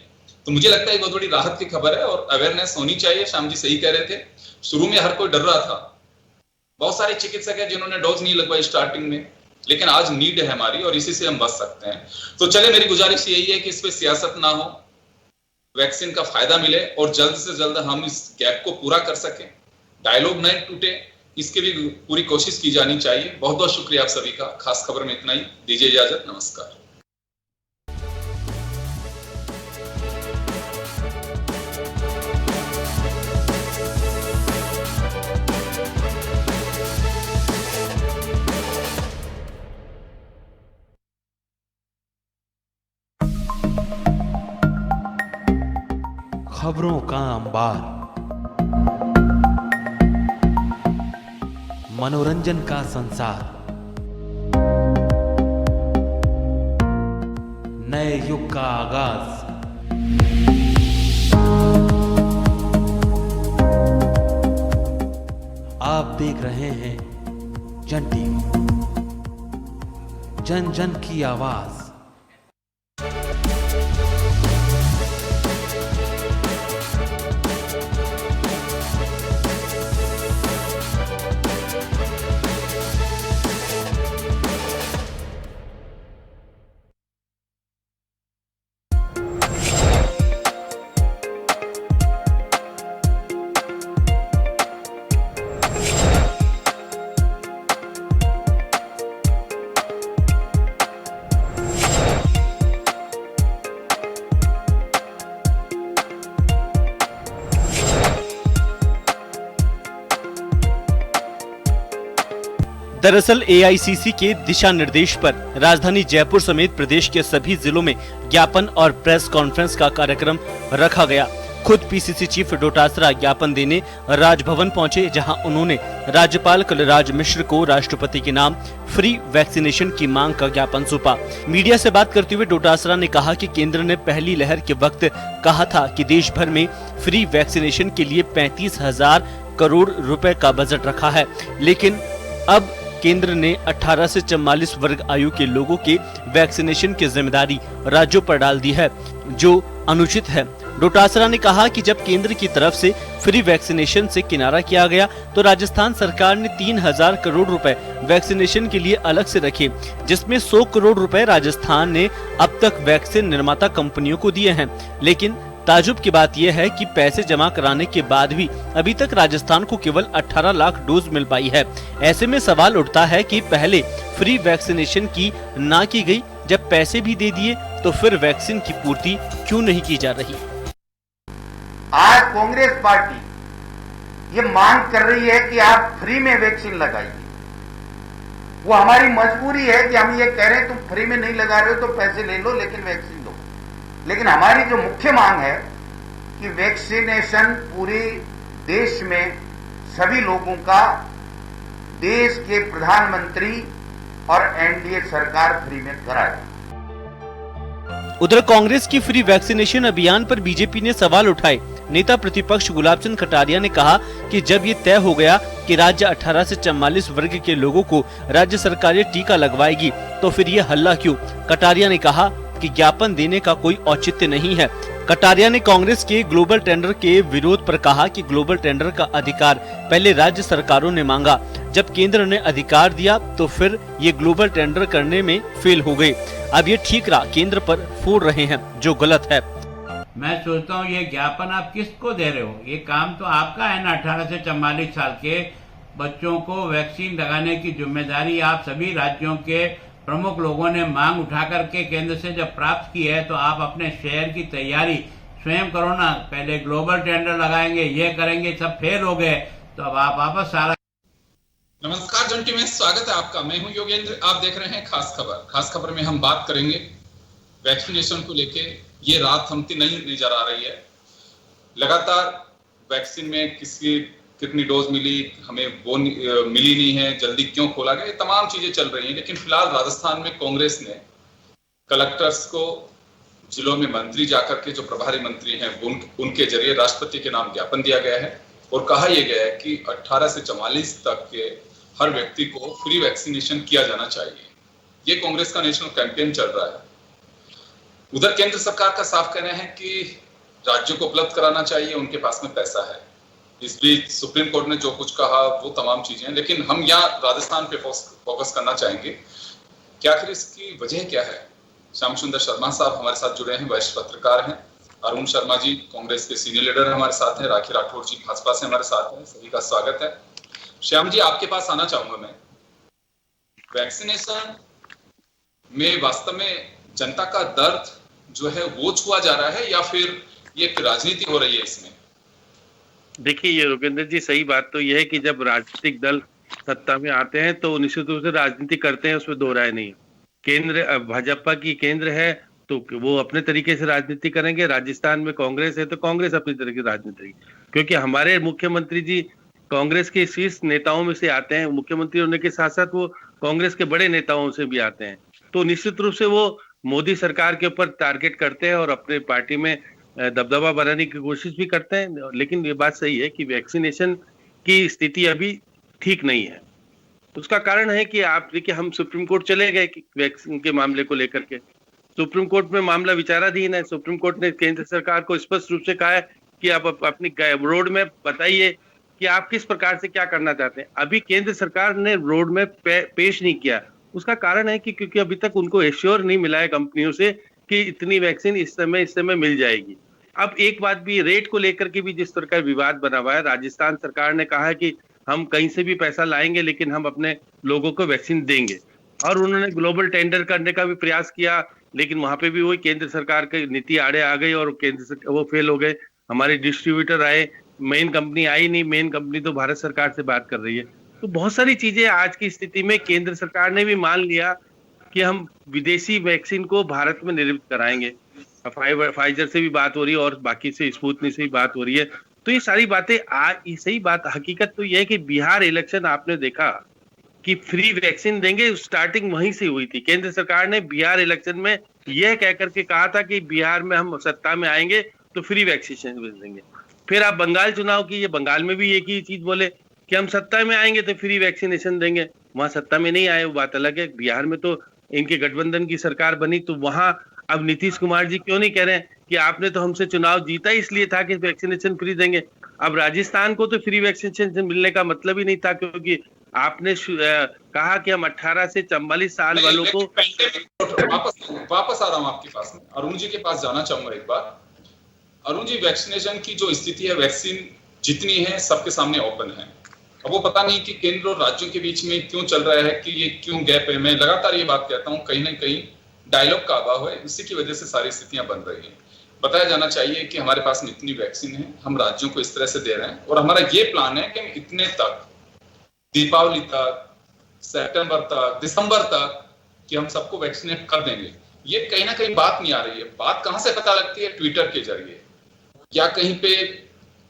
तो मुझे लगता है बहुत बड़ी राहत की खबर है और अवेयरनेस होनी चाहिए। श्याम जी सही कह रहे थे, शुरू में हर कोई डर रहा था, बहुत सारे चिकित्सक है जिन्होंने डोज नहीं लगवाई स्टार्टिंग में, लेकिन आज नीड है हमारी और इसी से हम बच सकते हैं। तो चले, मेरी गुजारिश यही है कि इस पे सियासत ना हो, वैक्सीन का फायदा मिले और जल्द से जल्द हम इस गैप को पूरा कर सकें, डायलॉग नहीं टूटे, इसके भी पूरी कोशिश की जानी चाहिए। बहुत बहुत शुक्रिया आप सभी का। खास खबर में इतना ही, दीजिए इजाजत, नमस्कार। खबरों का अंबार, मनोरंजन का संसार, नए युग का आगाज। आप देख रहे हैं जन टीवी, जन जन की आवाज। दरअसल एआईसीसी के दिशा निर्देश पर राजधानी जयपुर समेत प्रदेश के सभी जिलों में ज्ञापन और प्रेस कॉन्फ्रेंस का कार्यक्रम रखा गया। खुद पीसीसी चीफ डोटासरा ज्ञापन देने राजभवन पहुंचे, जहां उन्होंने राज्यपाल कलराज मिश्र को राष्ट्रपति के नाम फ्री वैक्सीनेशन की मांग का ज्ञापन सौंपा। मीडिया से बात करते हुए डोटासरा ने कहा कि केंद्र ने पहली लहर के वक्त कहा था कि देश भर में फ्री वैक्सीनेशन के लिए 35,000 करोड़ रुपए का बजट रखा है, लेकिन अब केंद्र ने 18 से 44 वर्ग आयु के लोगों के वैक्सीनेशन की जिम्मेदारी राज्यों पर डाल दी है, जो अनुचित है। डोटासरा ने कहा कि जब केंद्र की तरफ से फ्री वैक्सीनेशन से किनारा किया गया तो राजस्थान सरकार ने 3,000 करोड़ रुपए वैक्सीनेशन के लिए अलग से रखे, जिसमें 100 करोड़ रुपए राजस्थान ने अब तक वैक्सीन निर्माता कंपनियों को दिए हैं। लेकिन ताजुब की बात यह है कि पैसे जमा कराने के बाद भी अभी तक राजस्थान को केवल 18 लाख डोज मिल पाई है। ऐसे में सवाल उठता है कि पहले फ्री वैक्सीनेशन की ना की गई, जब पैसे भी दे दिए तो फिर वैक्सीन की पूर्ति क्यों नहीं की जा रही। आज कांग्रेस पार्टी ये मांग कर रही है कि आप फ्री में वैक्सीन लगाइए। वो हमारी मजबूरी है कि हम ये कह रहे हैं तुम फ्री में नहीं लगा रहे हो तो पैसे ले लो, लेकिन वैक्सीन दो। लेकिन हमारी जो मुख्य मांग है कि वैक्सीनेशन पूरे देश में सभी लोगों का देश के प्रधानमंत्री और एनडीए सरकार फ्री में कराए। उधर कांग्रेस की फ्री वैक्सीनेशन अभियान पर बीजेपी ने सवाल उठाए। नेता प्रतिपक्ष गुलाबचंद कटारिया ने कहा कि जब ये तय हो गया कि राज्य 18 से 44 वर्ग के लोगों को राज्य सरकार टीका लगवाएगी तो फिर ये हल्ला क्यों। कटारिया ने कहा कि ज्ञापन देने का कोई औचित्य नहीं है। कटारिया ने कांग्रेस के ग्लोबल टेंडर के विरोध पर कहा कि ग्लोबल टेंडर का अधिकार पहले राज्य सरकारों ने मांगा, जब केंद्र ने अधिकार दिया तो फिर ये ग्लोबल टेंडर करने में फेल हो गए। अब ये ठीकरा केंद्र पर फोड़ रहे हैं, जो गलत है। मैं सोचता हूँ ये ज्ञापन आप किसको दे रहे हो? ये काम तो आपका है ना। 18 से 44 साल के बच्चों को वैक्सीन लगाने की जिम्मेदारी आप सभी राज्यों के प्रमुख लोगों ने मांग उठा करके केंद्र से जब प्राप्त की है, तो आप अपने शहर की तैयारी स्वयं करो ना। पहले ग्लोबल टेंडर लगाएंगे, ये करेंगे, सब फेल हो गए, तो अब आप वापस सारा। नमस्कार जन टीवी में स्वागत है आपका। मैं हूं योगेंद्र, आप देख रहे हैं खास खबर। खास खबर में हम बात करेंगे वैक्सीनेशन को लेके। ये रात थमती नहीं नजर आ रही है। लगातार वैक्सीन में कितनी डोज मिली, हमें वो मिली नहीं है, जल्दी क्यों खोला गया, ये तमाम चीजें चल रही हैं। लेकिन फिलहाल राजस्थान में कांग्रेस ने कलेक्टर्स को, जिलों में मंत्री जाकर के, जो प्रभारी मंत्री हैं, उनके जरिए राष्ट्रपति के नाम ज्ञापन दिया गया है और कहा यह गया है कि 18 से 44 तक के हर व्यक्ति को फ्री वैक्सीनेशन किया जाना चाहिए। ये कांग्रेस का नेशनल कैंपेन चल रहा है। उधर केंद्र सरकार का साफ कहना है कि राज्यों को उपलब्ध कराना चाहिए, उनके पास में पैसा है। इस बीच सुप्रीम कोर्ट ने जो कुछ कहा वो तमाम चीजें, लेकिन हम यहाँ राजस्थान पे फोकस करना चाहेंगे कि आखिर इसकी वजह क्या है। श्याम सुंदर शर्मा साहब हमारे साथ जुड़े हैं, वरिष्ठ पत्रकार हैं। अरुण शर्मा जी कांग्रेस के सीनियर लीडर हमारे साथ हैं। राखी राठौर जी भाजपा से हमारे साथ हैं। सभी का स्वागत है। श्याम जी, आपके पास आना चाहूंगा मैं। वैक्सीनेशन में वास्तव में जनता का दर्द जो है वो छुआ जा रहा है या फिर ये राजनीति हो रही है इसमें? देखिए ये योगेंद्र जी, सही बात तो यह है कि जब राजनीतिक दल सत्ता में आते हैं तो निश्चित रूप से राजनीति करते हैं, उसमें दो राय नहीं। केंद्र भाजपा की केंद्र है तो वो अपने तरीके से राजनीति करेंगे। राजस्थान में कांग्रेस है तो कांग्रेस अपनी तरह की राजनीति, क्योंकि हमारे मुख्यमंत्री जी कांग्रेस के शीर्ष नेताओं में से आते हैं, मुख्यमंत्री होने के साथ साथ वो कांग्रेस के बड़े नेताओं से भी आते हैं। तो निश्चित रूप से वो मोदी सरकार के ऊपर टारगेट करते हैं और अपने पार्टी में दबदबा बनाने की कोशिश भी करते हैं। लेकिन ये बात सही है कि वैक्सीनेशन की स्थिति अभी ठीक नहीं है। उसका कारण है कि आप देखिए, हम सुप्रीम कोर्ट चले गए वैक्सीन के मामले को लेकर के। सुप्रीम कोर्ट में मामला विचाराधीन है। सुप्रीम कोर्ट ने केंद्र सरकार को स्पष्ट रूप से कहा है कि आप अपनी रोड मैप बताइए कि आप किस प्रकार से क्या करना चाहते हैं। अभी केंद्र सरकार ने रोड मैप पेश नहीं किया। उसका कारण है कि क्योंकि अभी तक उनको एश्योर नहीं मिला है कंपनियों से कि इतनी वैक्सीन इस समय मिल जाएगी। अब एक बात भी, रेट को लेकर के भी जिस तरह का विवाद बना हुआ है, राजस्थान सरकार ने कहा है कि हम कहीं से भी पैसा लाएंगे लेकिन हम अपने लोगों को वैक्सीन देंगे, और उन्होंने ग्लोबल टेंडर करने का भी प्रयास किया, लेकिन वहां पे भी वही केंद्र सरकार की नीति आड़े आ गई और वो फेल हो गए। हमारे डिस्ट्रीब्यूटर आए, मेन कंपनी आई नहीं। मेन कंपनी तो भारत सरकार से बात कर रही है। तो बहुत सारी चीजें आज की स्थिति में केंद्र सरकार ने भी मान लिया कि हम विदेशी वैक्सीन को भारत में निर्मित कराएंगे। फाइजर से भी बात हो रही है और बाकी से स्पुतनिक से भी बात हो रही है। तो ये सारी बातें सही बात, हकीकत तो यह है कि बिहार इलेक्शन आपने देखा कि फ्री वैक्सीन देंगे, स्टार्टिंग वहीं से हुई थी। केंद्र सरकार ने बिहार इलेक्शन में यह कह करके कहा था कि बिहार में हम सत्ता में आएंगे तो फ्री वैक्सीनेशन देंगे। फिर आप बंगाल चुनाव कीजिए, बंगाल में भी एक ही चीज बोले कि हम सत्ता में आएंगे तो फ्री वैक्सीनेशन देंगे। वहां सत्ता में नहीं आए, वो बात अलग है। बिहार में तो इनके गठबंधन की सरकार बनी, तो वहां अब नीतीश कुमार जी क्यों नहीं कह रहे हैं कि आपने तो हमसे चुनाव जीता इसलिए था कि वैक्सीनेशन फ्री देंगे। अब राजस्थान को तो फ्री वैक्सीनेशन मिलने का मतलब ही नहीं था, क्योंकि आपने कहा कि हम 18 से 44 साल वालों को वापस आ रहा हूं आपके पास में, अरुण जी के पास जाना चाहूंगा एक बार। अरुण जी, वैक्सीनेशन की जो स्थिति है, वैक्सीन जितनी है सबके सामने ओपन है। अब वो पता नहीं कि केंद्र और राज्यों के बीच में क्यों चल रहा है, कि ये क्यों गैप है। मैं लगातार ये बात कहता हूं, कहीं ना कहीं डायलॉग का अभाव है, इसी की वजह से सारी स्थितियां बन रही हैं। बताया जाना चाहिए कि हमारे पास में इतनी वैक्सीन है, हम राज्यों को इस तरह से दे रहे हैं, और हमारा ये प्लान है कि हम इतने तक, दीपावली तक, सितंबर तक, दिसंबर तक, कि हम सबको वैक्सीनेट कर देंगे। ये कहीं ना कहीं बात नहीं आ रही है। बात कहां से पता लगती है? ट्विटर के जरिए या कहीं पे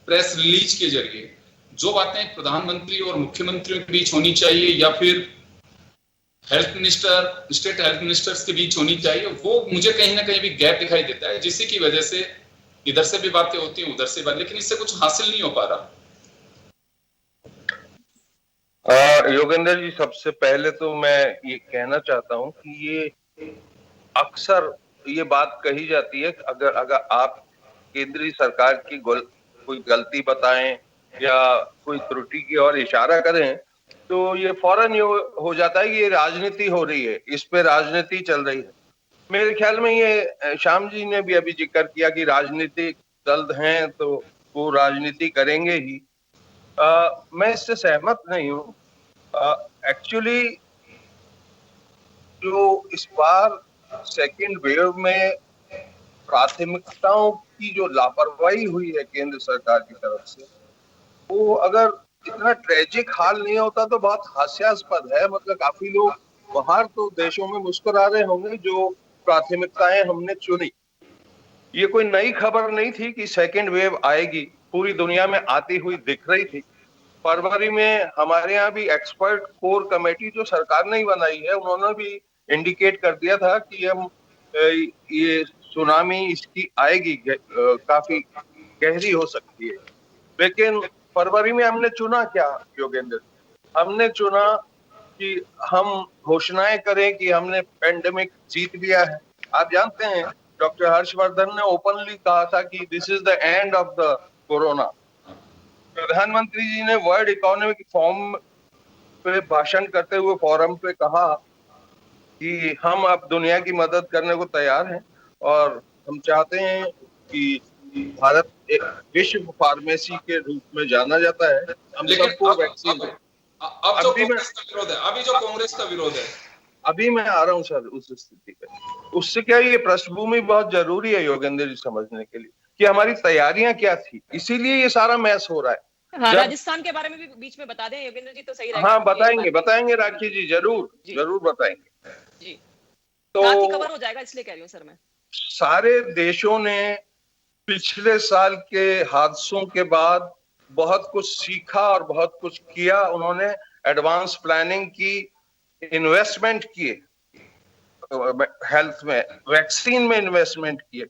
प्रेस रिलीज के जरिए। जो बातें प्रधानमंत्री और मुख्यमंत्रियों के बीच होनी चाहिए या फिर health minister, state health ministers के बीच होनी चाहिए, वो मुझे कहीं ना कहीं भी गैप दिखाई देता है, जिसकी की वजह से इधर से भी बातें होती हैं, उधर से बात, लेकिन इससे कुछ हासिल नहीं हो पा रहा। योगेंद्र जी, सबसे पहले तो मैं ये कहना चाहता हूं कि ये अक्सर ये बात कही जाती है, अगर आप केंद्रीय सरकार की कोई गलती बताएं या कोई त्रुटि की ओर इशारा करें तो ये फौरन ये हो जाता है कि ये राजनीति हो रही है, इस पे राजनीति चल रही है। मेरे ख्याल में ये श्याम जी ने भी अभी जिक्र किया कि राजनीतिक दल हैं तो वो राजनीति करेंगे ही। मैं इससे सहमत नहीं हूँ। एक्चुअली जो इस बार सेकेंड वेव में प्राथमिकताओं की जो लापरवाही हुई है केंद्र सरकार की तरफ से, वो अगर इतना ट्रेजिक हाल नहीं होता तो बहुत हास्यास्पद है। मतलब काफी लोग बाहर तो देशों में मुस्कुरा रहे होंगे जो प्राथमिकताएं हमने चुनी। ये कोई नई खबर नहीं थी कि सेकेंड वेव आएगी, पूरी दुनिया में आती हुई दिख रही थी। फरवरी में हमारे यहाँ भी एक्सपर्ट कोर कमेटी जो सरकार ने ही बनाई है, उन्होंने भी इंडिकेट कर दिया था कि हम ये सुनामी इसकी आएगी, काफी गहरी हो सकती है। लेकिन फरवरी में हमने चुना क्या योगेंद्र? हमने चुना कि हम घोषणाएं करें कि हमने पेंडेमिक जीत लिया है। आप जानते हैं डॉक्टर हर्षवर्धन ने ओपनली कहा था कि this is the end of the corona. प्रधानमंत्री जी ने वर्ल्ड इकोनॉमिक फोरम पे भाषण करते हुए फोरम पे कहा कि हम अब दुनिया की मदद करने को तैयार हैं और हम चाहते हैं कि भारत एक विश्व फार्मेसी के रूप में जाना जाता है। हम सबको वैक्सीन दें। अब जो कांग्रेस का विरोध है, अभी जो कांग्रेस का विरोध है, अभी मैं आ रहा हूँ सर उस स्थिति पे। उससे क्या, ये पृष्ठभूमि बहुत जरूरी है योगेंद्र जी समझने के लिए कि हमारी तैयारियां क्या थी, इसीलिए ये सारा मैस हो रहा है। हाँ, राजस्थान के बारे में भी बीच में बता दें योगेंद्र जी तो सही रहेगा। हाँ, बताएंगे राखी जी, जरूर बताएंगे जी। तो साथ ही कवर हो जाएगा, इसलिए कह रही हूँ सर मैं। सारे देशों ने पिछले साल के हादसों के बाद बहुत कुछ सीखा और बहुत कुछ किया उन्होंने, एडवांस प्लानिंग की, इन्वेस्टमेंट किए हेल्थ में, वैक्सीन में इन्वेस्टमेंट किए।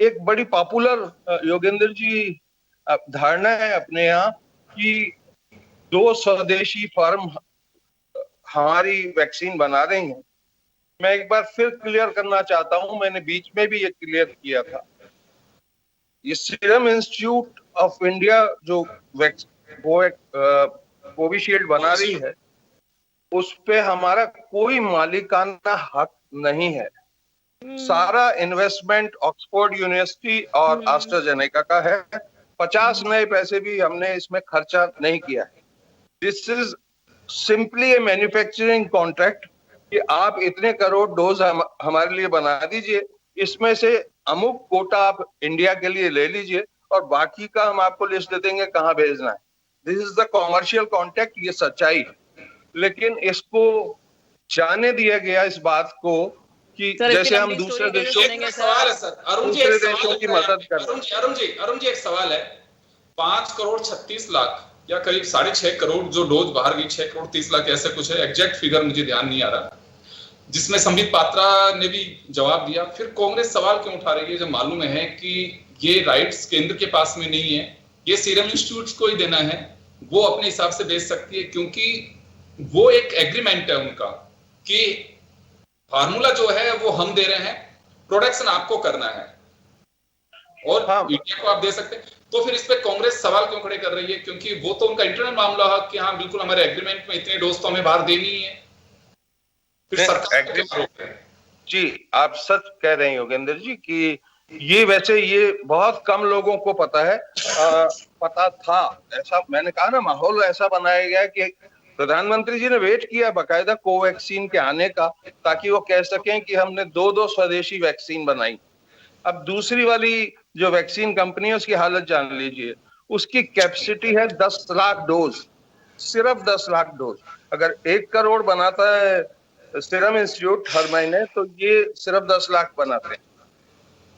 एक बड़ी पॉपुलर योगेंद्र जी धारणा है अपने यहाँ कि 2 स्वदेशी फर्म हमारी वैक्सीन बना रही हैं। मैं एक बार फिर क्लियर करना चाहता हूं, मैंने बीच में भी ये क्लियर किया था, ये सीरम इंस्टीट्यूट ऑफ इंडिया जो कोविशील्ड बना रही है, उस पे हमारा कोई मालिकाना हक नहीं है। सारा इन्वेस्टमेंट ऑक्सफोर्ड यूनिवर्सिटी और एस्ट्राजेनेका का है। 50 नए पैसे भी हमने इसमें खर्चा नहीं किया है। This is simply A manufacturing contract कि आप इतने करोड़ डोज हमारे लिए बना दीजिए, इसमें से अमुक कोटा आप इंडिया के लिए ले लीजिए और बाकी का हम आपको लिस्ट दे देंगे कहाँ भेजना है। This is the commercial contract, ये सच्चाई। लेकिन इसको जाने दिया गया इस बात को कि जैसे हम दूसरे देशों की मदद कर रहे हैं। अरुण जी एक सवाल है, 5 करोड़ 36 लाख या करीब 6.5 करोड़ जो डोज बाहर गई, 6 करोड़ 30 लाख ऐसे कुछ है, एग्जैक्ट फिगर मुझे ध्यान नहीं आ रहा, जिसमें संबित पात्रा ने भी जवाब दिया। फिर कांग्रेस सवाल क्यों उठा रही है जब मालूम है कि ये राइट्स केंद्र के पास में नहीं है, ये सीरम इंस्टीट्यूट को ही देना है, वो अपने हिसाब से बेच सकती है, क्योंकि वो एक एग्रीमेंट है उनका कि फार्मूला जो है वो हम दे रहे हैं, प्रोडक्शन आपको करना है और इंडिया को आप दे सकते हैं। तो फिर इस पे कांग्रेस सवाल क्यों खड़े कर रही है? क्योंकि वो तो उनका इंटरनल मामला है कि हाँ बिल्कुल हमारे एग्रीमेंट में इतने डोज तो हमें बाहर देनी ही है। फिर सरकार जी आप सच कह रहे हैं योगेंद्र जी कि ये वैसे ये बहुत कम लोगों को पता है, पता था ऐसा, मैंने कहा ना माहौल ऐसा बनाया गया कि प्रधानमंत्री जी ने वेट किया बकायदा कोवैक्सीन के आने का, ताकि वो कह सकें कि हमने 2 स्वदेशी वैक्सीन बनाई। अब दूसरी वाली जो वैक्सीन कंपनी है उसकी हालत जान लीजिए, उसकी कैपेसिटी है 10 लाख डोज, सिर्फ 10 लाख डोज। अगर 1 करोड़ बनाता है सीरम इंस्टीट्यूट हर महीने, तो ये सिर्फ 10 लाख बनाते हैं।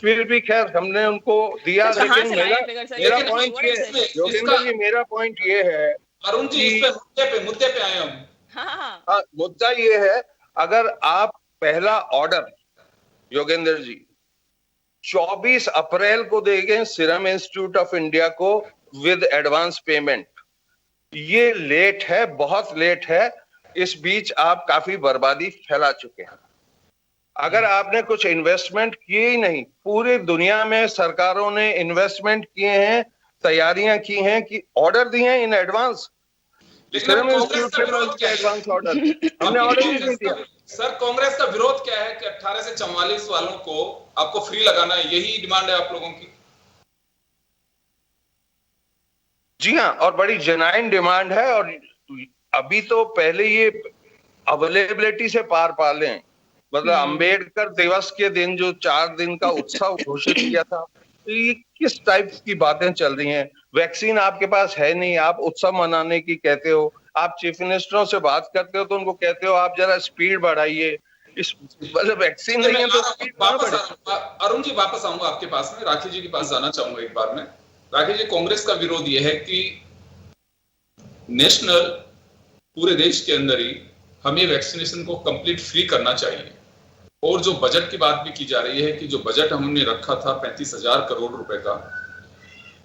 फिर भी खैर हमने उनको दिया, लेकिन मेरा पॉइंट ये है योगेंद्र जी, मेरा पॉइंट ये है अरुण जी, इस पे मुद्दे पे आए हम। हाँ, मुद्दा ये है, अगर आप पहला ऑर्डर योगेंद्र जी 24 अप्रैल को देंगे सीरम इंस्टीट्यूट ऑफ इंडिया को विद एडवांस पेमेंट, ये लेट है, बहुत लेट है। इस बीच आप काफी बर्बादी फैला चुके हैं। अगर आपने कुछ इन्वेस्टमेंट किए ही नहीं, पूरी दुनिया में सरकारों ने इन्वेस्टमेंट किए हैं, तैयारियां की हैं कि ऑर्डर दिए हैं इन एडवांस, एडवांस ऑर्डर हमने ऑर्डर ही नहीं दिया। सर कांग्रेस का विरोध क्या है कि 18 से 44 वालों को आपको फ्री लगाना है, यही डिमांड है आप लोगों की? जी हाँ, और बड़ी जेन्युइन डिमांड है। और अभी तो पहले ये अवेलेबिलिटी से पार पा लें, मतलब अंबेडकर दिवस के दिन जो 4 दिन का उत्सव घोषित किया था, तो ये किस टाइप की बातें चल रही हैं? वैक्सीन आपके पास है नहीं, आप उत्सव मनाने की कहते हो, आप चीफ मिनिस्टरों से बात करते हो तो उनको कहते हो आप जरा स्पीड बढ़ाइए, इस मतलब वैक्सीन नहीं है तो स्पीड अरुण जी वापस आऊंगा आपके पास में, राखी जी के पास जाना चाहूंगा एक बार में। राखी जी, कांग्रेस का विरोध यह है कि नेशनल पूरे देश के अंदर ही हमें वैक्सीनेशन को कंप्लीट फ्री करना चाहिए, और जो बजट की बात भी की जा रही है कि जो बजट हमने रखा था 35,000 करोड़ रुपए का,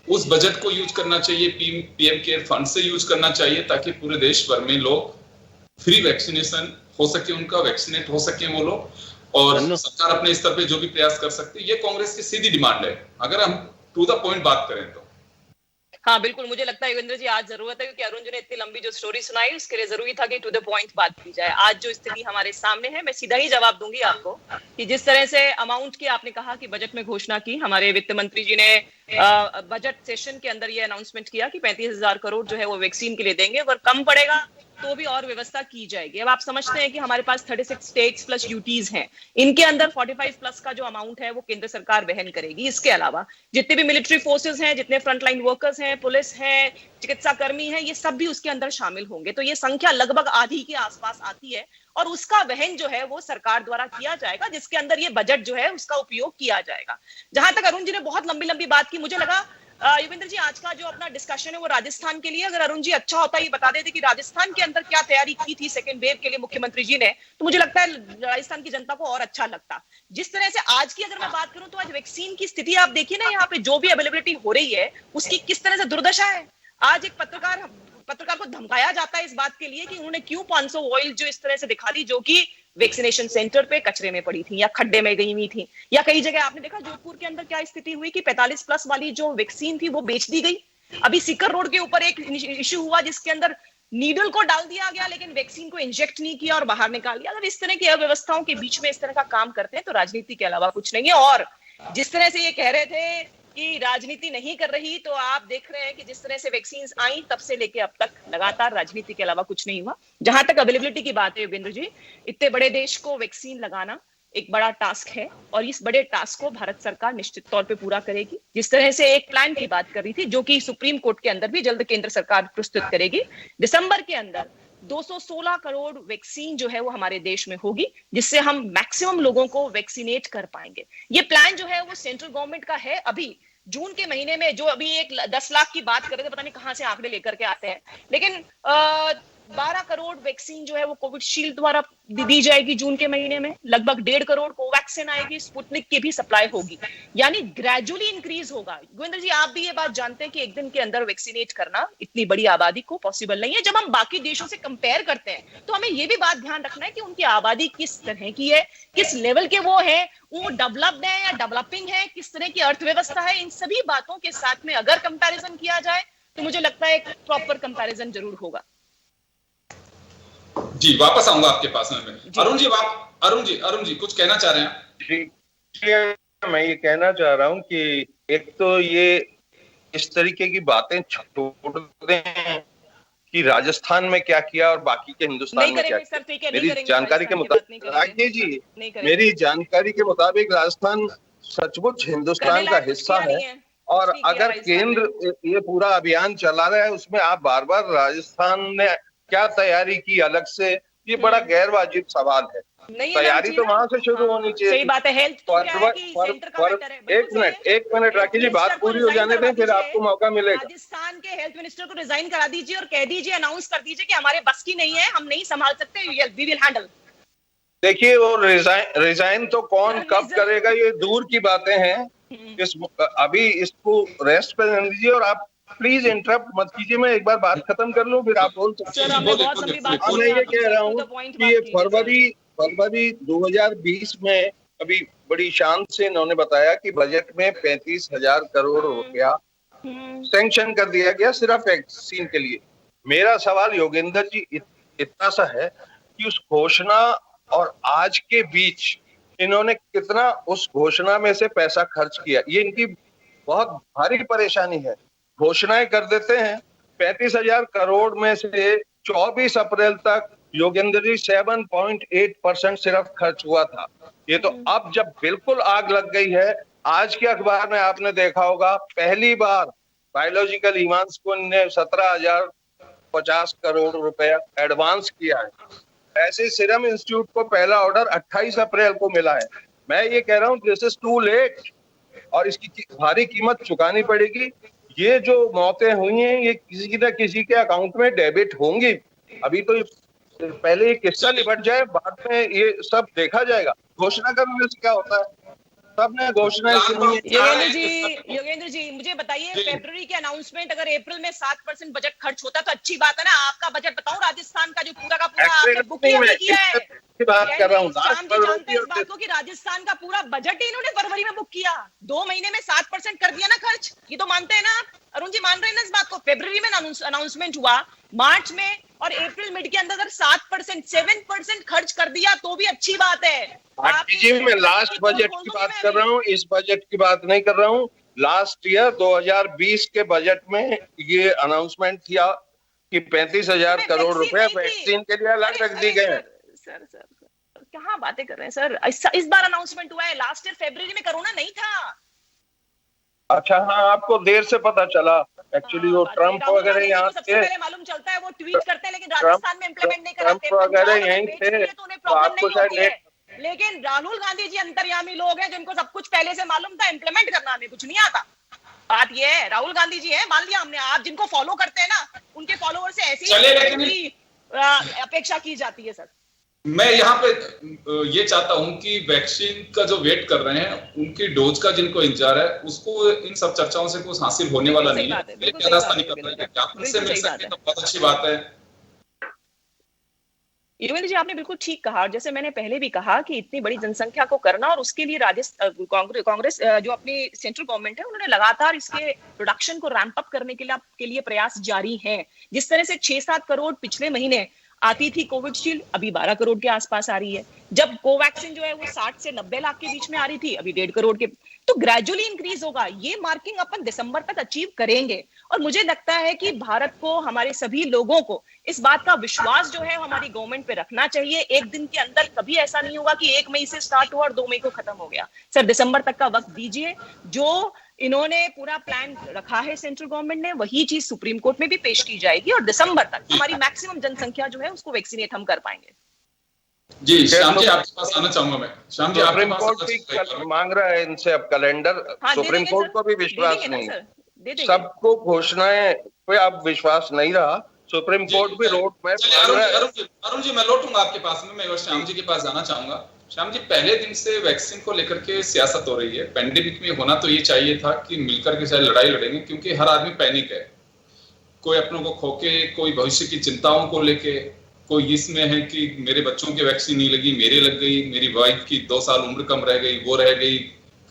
उस बजट को यूज करना चाहिए, पीएम केयर फंड से यूज करना चाहिए, ताकि पूरे देश भर में लोग फ्री वैक्सीनेशन हो सके, उनका वैक्सीनेट हो सके वो लोग, और सरकार अपने स्तर पे जो भी प्रयास कर सकती है। ये कांग्रेस की सीधी डिमांड है, अगर हम टू द पॉइंट बात करें तो। हाँ बिल्कुल, मुझे लगता है योगेंद्र जी आज जरूरत है, क्योंकि अरुण जी ने इतनी लंबी जो स्टोरी सुनाई उसके लिए जरूरी था कि टू द पॉइंट बात की जाए। आज जो स्थिति हमारे सामने है, मैं सीधा ही जवाब दूंगी आपको कि जिस तरह से अमाउंट की आपने कहा कि बजट में घोषणा की, हमारे वित्त मंत्री जी ने बजट सेशन के अंदर ये अनाउंसमेंट किया कि 35,000 करोड़ जो है वो वैक्सीन के लिए देंगे, अगर कम पड़ेगा तो भी और व्यवस्था की जाएगी। अब आप समझते हैं कि हमारे पास 36 स्टेट्स प्लस यूटीज हैं, इनके अंदर 45 प्लस का जो अमाउंट है वो केंद्र सरकार वहन करेगी। इसके अलावा जितने भी मिलिट्री फोर्सेस हैं, जितने फ्रंटलाइन वर्कर्स हैं, पुलिस है, चिकित्सा कर्मी हैं, ये सब भी उसके अंदर शामिल होंगे। तो ये संख्या लगभग आधी के आसपास आती है, और उसका वहन जो है वो सरकार द्वारा किया जाएगा, जिसके अंदर ये बजट जो है उसका उपयोग किया जाएगा। जहां तक अरुण जी ने बहुत लंबी लंबी बात की, मुझे लगा योगेंद्र जी, आज का जो अपना डिस्कशन है वो राजस्थान के लिए, अगर अरुण जी अच्छा होता ये बता देते कि राजस्थान के अंदर क्या तैयारी की थी सेकेंड वेव के लिए मुख्यमंत्री जी ने, तो मुझे लगता है राजस्थान की जनता को और अच्छा लगता। जिस तरह से आज की अगर मैं बात करूं तो आज वैक्सीन की स्थिति आप देखिए ना, यहाँ पे जो भी अवेलेबिलिटी हो रही है उसकी किस तरह से दुर्दशा है। आज एक पत्रकार को धमकाया जाता है इस बात के लिए कि उन्होंने क्यों 500 ऑयल जो इस तरह से दिखा दी, जो कि वैक्सीनेशन सेंटर पे कचरे में पड़ी थी या खड्डे में गई हुई थी। या कई जगह आपने देखा जोधपुर के अंदर क्या स्थिति हुई कि 45 प्लस वाली जो वैक्सीन थी वो बेच दी गई। अभी सीकर रोड के ऊपर एक इश्यू हुआ जिसके अंदर नीडल को डाल दिया गया लेकिन वैक्सीन को इंजेक्ट नहीं किया और बाहर निकाल दिया। अगर इस तरह की अव्यवस्थाओं के बीच में इस तरह का काम करते हैं तो राजनीति के अलावा कुछ नहीं है। और जिस तरह से ये कह रहे थे कि राजनीति नहीं कर रही, तो आप देख रहे हैं कि जिस तरह से वैक्सीन आई तब से लेके अब तक लगातार राजनीति के अलावा कुछ नहीं हुआ। जहां तक अवेलेबिलिटी की बात है योगेंद्र जी, इतने बड़े देश को वैक्सीन लगाना एक बड़ा टास्क है और इस बड़े टास्क को भारत सरकार निश्चित तौर पे पूरा करेगी। जिस तरह से एक प्लान की बात कर रही थी जो कि सुप्रीम कोर्ट के अंदर भी जल्द केंद्र सरकार प्रस्तुत करेगी, दिसंबर के अंदर 216 करोड़ वैक्सीन जो है वो हमारे देश में होगी, जिससे हम मैक्सिमम लोगों को वैक्सीनेट कर पाएंगे। ये प्लान जो है वो सेंट्रल गवर्नमेंट का है। अभी जून के महीने में जो अभी एक 10 लाख की बात कर रहे थे, पता नहीं कहां से आंकड़े लेकर के आते हैं, लेकिन 12 करोड़ वैक्सीन जो है वो कोविशील्ड द्वारा दी जाएगी जून के महीने में। लगभग 1.5 करोड़ कोवैक्सीन आएगी, स्पुतनिक की भी सप्लाई होगी, यानी ग्रेजुअली इंक्रीज होगा। गोविंदर जी, आप भी ये बात जानते हैं कि एक दिन के अंदर वैक्सीनेट करना इतनी बड़ी आबादी को पॉसिबल नहीं है। जब हम बाकी देशों से कंपेयर करते हैं तो हमें ये भी बात ध्यान रखना है कि उनकी आबादी किस तरह की है, किस लेवल के वो है, वो डेवलप्ड है या डेवलपिंग है, किस तरह की अर्थव्यवस्था है। इन सभी बातों के साथ में अगर कंपैरिजन किया जाए तो मुझे लगता है एक प्रॉपर कंपैरिजन जरूर होगा। जी, वापस आऊंगा आपके पास में मैं। अरुण जी कुछ कहना चाह रहे हैं? जी, मैं ये कहना चाह रहा हूं कि एक तो ये इस तरीके की बातें छोड़ दें कि राजस्थान में क्या किया और बाकी के हिंदुस्तान में क्या किया। मेरी जानकारी के मुताबिक राकेश जी, मेरी जानकारी के मुताबिक राजस्थान सचमुच हिंदुस्तान का हिस्सा है और अगर केंद्र ये पूरा अभियान चला रहा है उसमें आप बार बार राजस्थान ने क्या तैयारी की अलग से, ये बड़ा गैर वाजिब सवाल है। तैयारी तो वहां से शुरू होनी चाहिए। सही बात है। हेल्थ तो क्या है कि सेंटर का बेहतर है। एक मिनट राकेश जी, बात पूरी हो जाने दें फिर आपको मौका मिलेगा। राजस्थान के हेल्थ मिनिस्टर को रिजाइन करा दीजिए और कह दीजिए, अनाउंस कर दीजिए कि हमारे बस की नहीं है, हम नहीं संभाल सकते, वी विल हैंडल। देखिए, वो रिजाइन तो कौन कब करेगा ये दूर की बातें हैं। अभी इसको रेस्ट पे रहने दीजिए और आप प्लीज इंटरप्ट मत कीजिए। मैं एक बार बात खत्म कर लूं फिर आप बोल सकते हैं। मैं ये कह रहा हूँ कि ये फरवरी 2020 में अभी बड़ी शान से इन्होंने बताया कि बजट में 35,000 करोड़ रुपया सैंक्शन कर दिया गया सिर्फ वैक्सीन के लिए। मेरा सवाल योगेंद्र जी इतना सा है कि उस घोषणा और आज के बीच इन्होंने कितना उस घोषणा में से पैसा खर्च किया, ये इनकी बहुत भारी परेशानी है। घोषणाएं कर देते हैं, 35,000 करोड़ में से 24 अप्रैल तक योगेंद्र जी 7.8% सिर्फ खर्च हुआ था। ये तो अब जब बिल्कुल आग लग गई है, आज के अखबार में आपने देखा होगा पहली बार बायोलॉजिकल ईमांस को ने 17,050 करोड़ रुपया एडवांस किया है। ऐसे सीरम इंस्टीट्यूट को पहला ऑर्डर 28 अप्रैल को मिला है। मैं ये कह रहा हूँ दिस इज टू लेट और इसकी भारी कीमत चुकानी पड़ेगी। ये जो मौतें हुई हैं ये किसी न किसी के अकाउंट में डेबिट होंगी। अभी तो पहले ये किस्सा निपट जाए, बाद में ये सब देखा जाएगा। घोषणा करने से क्या होता है, सबने घोषणाएं सुनी। योगेंद्र जी मुझे बताइए, फरवरी के अनाउंसमेंट अगर अप्रैल में 7% बजट खर्च होता तो अच्छी बात है ना। आपका बजट बताओ, राजस्थान का जो पूरा का पूरा आपने बुक किया है। बात कर रहा हूँ जानते हैं इस बात को कि राजस्थान का पूरा बजट ही इन्होंने फरवरी में बुक किया। 2 महीने में 7% कर दिया ना खर्च। ये तो मानते हैं ना आप? अरुण जी मान रहे हैं ना इस बात को? फरवरी में अनाउंसमेंट हुआ, मार्च में और अप्रैल मिड के अंदर अगर 7% खर्च कर दिया तो भी अच्छी बात है। जी मैं लास्ट बजट की बात कर रहा हूँ, इस बजट की बात नहीं कर रहा हूँ। लास्ट ईयर 2020 के बजट में ये अनाउंसमेंट किया कि 35,000 करोड़ रुपए वैक्सीन के लिए अलग रख दी गए। सर कहाँ बातें कर रहे हैं सर? इस बार अनाउंसमेंट हुआ है, लास्ट ईयर फरवरी में कोरोना नहीं था। अच्छा हाँ, आपको देर से पता चला। एक्चुअली वो ट्रम्प वगैरह यहाँ सबसे पहले मालूम चलता है, वो ट्वीट करते हैं लेकिन राजस्थान में इंप्लीमेंट नहीं कराते। ट्रम्प वगैरह यहीं थे तो आपको शायद। लेकिन राहुल गांधी जी अंतर्यामी लोग हैं जिनको सब कुछ पहले से मालूम था, इंप्लीमेंट करना हमें कुछ नहीं आता। बात ये है, राहुल गांधी जी है, मान लिया हमने, आप जिनको फॉलो करते हैं ना, उनके फॉलोअर से ऐसी अपेक्षा की जाती है सर। मैं यहाँ पे ये चाहता हूं कि वैक्सीन का जो वेट कर रहे हैं, उनकी डोज का जिनको इंतजार है, उसको इन सब चर्चाओं से कुछ हासिल होने वाला नहीं है। से मिल सके तो बहुत अच्छी बात है। योगेंद्र जी, आपने बिल्कुल ठीक कहा। जैसे मैंने पहले भी कहा कि इतनी बड़ी जनसंख्या को करना, और उसके लिए कांग्रेस जो अपनी सेंट्रल गवर्नमेंट है, उन्होंने लगातार इसके प्रोडक्शन को रैंप अप करने के लिए प्रयास जारी हैं। जिस तरह से 6-7 करोड़ पिछले महीने आती थी कोविडशील्ड, अभी 12 करोड़ के आसपास आ रही है। जब कोवैक्सीन जो है वो 60 से 90 लाख के बीच में आ रही थी, अभी 1.5 करोड़ के। तो ग्रेजुअली इंक्रीज होगा। ये मार्किंग अपन दिसंबर तक अचीव करेंगे। और मुझे लगता है कि भारत को, हमारे सभी लोगों को इस बात का विश्वास जो है हमारी गवर्नमेंट पे रखना चाहिए। एक दिन के अंदर कभी ऐसा नहीं होगा कि 1 मई से स्टार्ट हुआ और 2 मई को खत्म हो गया। सर, दिसंबर तक का वक्त दीजिए। जो इन्होंने पूरा प्लान रखा है सेंट्रल गवर्नमेंट ने, वही चीज सुप्रीम कोर्ट में भी पेश की जाएगी और दिसंबर तक हमारी मैक्सिमम जनसंख्या जो है उसको वैक्सीनेट हम कर पाएंगे। जी श्याम जी, आपके पास आना चाहूंगा मैं। श्याम जी, सुप्रीम कोर्ट भी मांग रहा है इनसे अब कैलेंडर। सुप्रीम कोर्ट को भी विश्वास नहीं, सबको घोषणाएं पे अब विश्वास नहीं रहा। सुप्रीम कोर्ट भी रोड मैप। अरुण जी, मैं लौटूंगा आपके पास में, मैं श्याम जी के पास जाना चाहूंगा। श्याम जी, पहले दिन से वैक्सीन को लेकर के सियासत हो रही है। पेंडेमिक में होना तो ये चाहिए था कि मिलकर के शायद लड़ाई लड़ेंगे, क्योंकि हर आदमी पैनिक है। कोई अपनों को खोके, कोई भविष्य की चिंताओं को लेके, कोई इसमें है कि मेरे बच्चों की वैक्सीन नहीं लगी, मेरे लग गई, मेरी वाइफ की 2 साल उम्र कम रह गई, वो रह गई,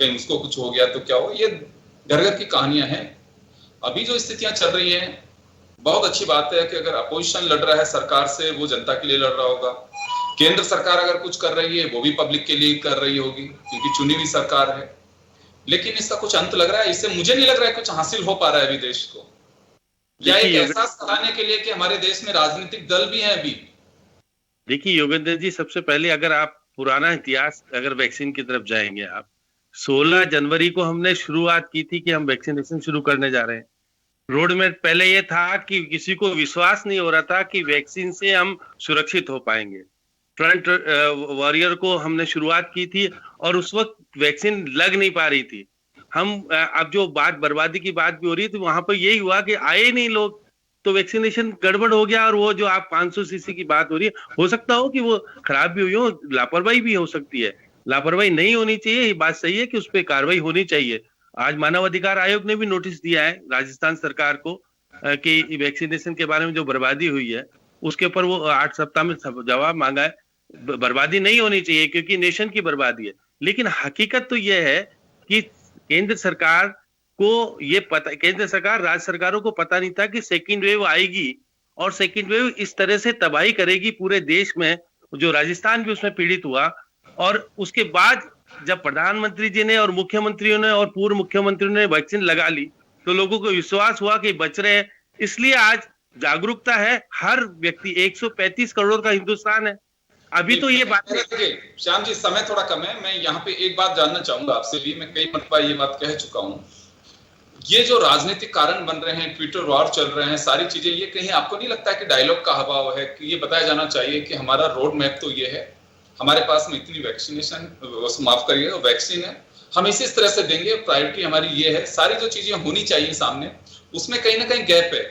कहीं उसको कुछ हो गया तो क्या हो। ये घर घर की कहानियां हैं। अभी जो स्थितियां चल रही हैं, बहुत अच्छी बात है कि अगर अपोजिशन लड़ रहा है सरकार से, वो जनता के लिए लड़ रहा होगा। केंद्र सरकार अगर कुछ कर रही है, वो भी पब्लिक के लिए कर रही होगी, क्योंकि चुनी हुई सरकार है। लेकिन इसका कुछ अंत लग रहा है? इससे मुझे नहीं लग रहा है कुछ हासिल हो पा रहा है अभी देश को। या एक एहसास कराने के लिए कि हमारे देश में राजनीतिक दल भी हैं अभी। देखिए योगेंद्र जी, सबसे पहले अगर आप पुराना इतिहास, अगर वैक्सीन की तरफ जाएंगे आप, 16 जनवरी को हमने शुरुआत की थी कि हम वैक्सीनेशन शुरू करने जा रहे हैं। रोड में पहले ये था कि किसी को विश्वास नहीं हो रहा था कि वैक्सीन से हम सुरक्षित हो पाएंगे। फ्रंट वॉरियर को हमने शुरुआत की थी और उस वक्त वैक्सीन लग नहीं पा रही थी। हम अब जो बात बर्बादी की बात भी हो रही थी, वहां पर यही हुआ कि आए नहीं लोग, तो वैक्सीनेशन गड़बड़ हो गया। और वो जो आप 500 सीसी की बात हो रही है, हो सकता हो कि वो खराब भी हुई हो, लापरवाही भी हो सकती है। लापरवाही नहीं होनी चाहिए, ये बात सही है कि उस पर कार्रवाई होनी चाहिए। आज मानव अधिकार आयोग ने भी नोटिस दिया है राजस्थान सरकार को कि वैक्सीनेशन के बारे में जो बर्बादी हुई है उसके ऊपर वो 8 सप्ताह में जवाब मांगा है। बर्बादी नहीं होनी चाहिए क्योंकि नेशन की बर्बादी है। लेकिन हकीकत तो यह है कि केंद्र सरकार को ये पता, केंद्र सरकार, राज्य सरकारों को पता नहीं था कि सेकेंड वेव आएगी और सेकेंड वेव इस तरह से तबाही करेगी पूरे देश में, जो राजस्थान भी उसमें पीड़ित हुआ। और उसके बाद जब प्रधानमंत्री जी ने और मुख्यमंत्रियों ने और पूर्व मुख्यमंत्रियों ने वैक्सीन लगा ली तो लोगों को विश्वास हुआ कि बच रहे हैं। इसलिए आज जागरूकता है, हर व्यक्ति, 135 करोड़ का हिंदुस्तान है। अभी तो ये बात है। श्याम जी, समय थोड़ा कम है, मैं यहाँ पे एक बात जानना चाहूंगा आपसे भी। मैं कई मरतबा ये बात कह चुका हूँ, ये जो राजनीतिक कारण बन रहे हैं, ट्विटर वॉर चल रहे हैं, सारी चीजें, ये कहीं आपको नहीं लगता है कि डायलॉग का अभाव है? कि ये बताया जाना चाहिए कि हमारा रोड मैप तो ये है, हमारे पास में इतनी वैक्सीनेशन, माफ करिए, वैक्सीन है, हम इस तरह से देंगे, प्रायोरिटी हमारी ये है, सारी जो चीजें होनी चाहिए सामने, उसमें कहीं ना कहीं गैप है।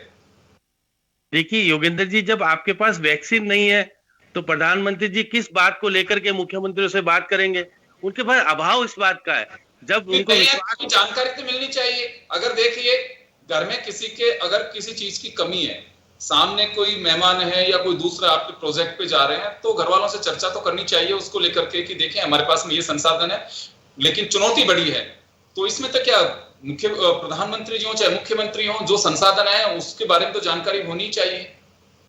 देखिए योगेंद्र जी, जब आपके पास वैक्सीन नहीं है तो प्रधानमंत्री जी किस बात को लेकर के मुख्यमंत्रियों से बात करेंगे? उनके पास अभाव इस बात का है। जब उनको जानकारी तो मिलनी चाहिए। अगर देखिए घर में किसी के अगर किसी चीज की कमी है, सामने कोई मेहमान है या कोई दूसरा आपके प्रोजेक्ट पे जा रहे हैं, तो घर वालों से चर्चा तो करनी चाहिए उसको लेकर के कि देखें हमारे पास में ये संसाधन है लेकिन चुनौती बड़ी है। तो इसमें तो क्या प्रधानमंत्री जी हो चाहे मुख्यमंत्री हो, जो संसाधन है उसके बारे में तो जानकारी होनी चाहिए।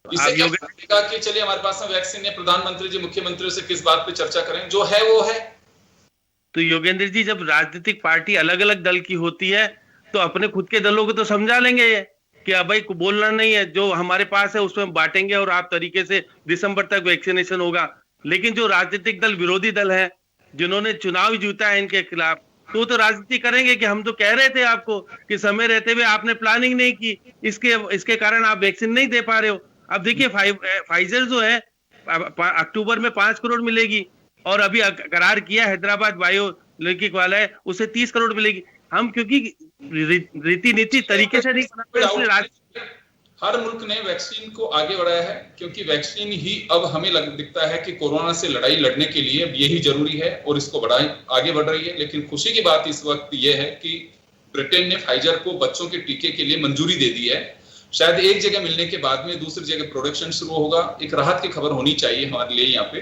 इससे क्या कि चलिए हमारे पास में वैक्सीन है, प्रधानमंत्री जी मुख्यमंत्री से किस बात पे चर्चा करें, जो है वो है। तो योगेंद्र जी, जब राजनीतिक पार्टी अलग अलग दल की होती है तो अपने खुद के दलों को तो समझा लेंगे ये कि अब भाई को बोलना नहीं है, जो हमारे पास है उसमें बांटेंगे और आप तरीके से दिसंबर तक वैक्सीनेशन होगा। लेकिन जो राजनीतिक दल, विरोधी दल है, जिन्होंने चुनाव जीता है इनके खिलाफ, तो राजनीति करेंगे कि हम तो कह रहे थे आपको कि समय रहते हुए आपने प्लानिंग नहीं की, इसके कारण आप वैक्सीन नहीं दे पा रहे हो। अब देखिए फाइजर जो है अक्टूबर में 5 करोड़ मिलेगी और अभी करार किया हैदराबाद बायोलॉजिक वाला है, उसे 30 करोड़ मिलेगी। हम क्योंकि रीति नीति तरीके से नहीं बना, इसलिए हर मुल्क ने वैक्सीन को आगे बढ़ाया है, क्योंकि वैक्सीन ही अब हमें दिखता है कि कोरोना से लड़ाई लड़ने के लिए यही जरूरी है और इसको आगे बढ़ रही है। लेकिन खुशी की बात इस वक्त यह है कि ब्रिटेन ने फाइजर को बच्चों के टीके के लिए मंजूरी दे दी है। शायद एक जगह मिलने के बाद में दूसरी जगह प्रोडक्शन शुरू होगा। एक राहत की खबर होनी चाहिए हमारे लिए यहाँ पे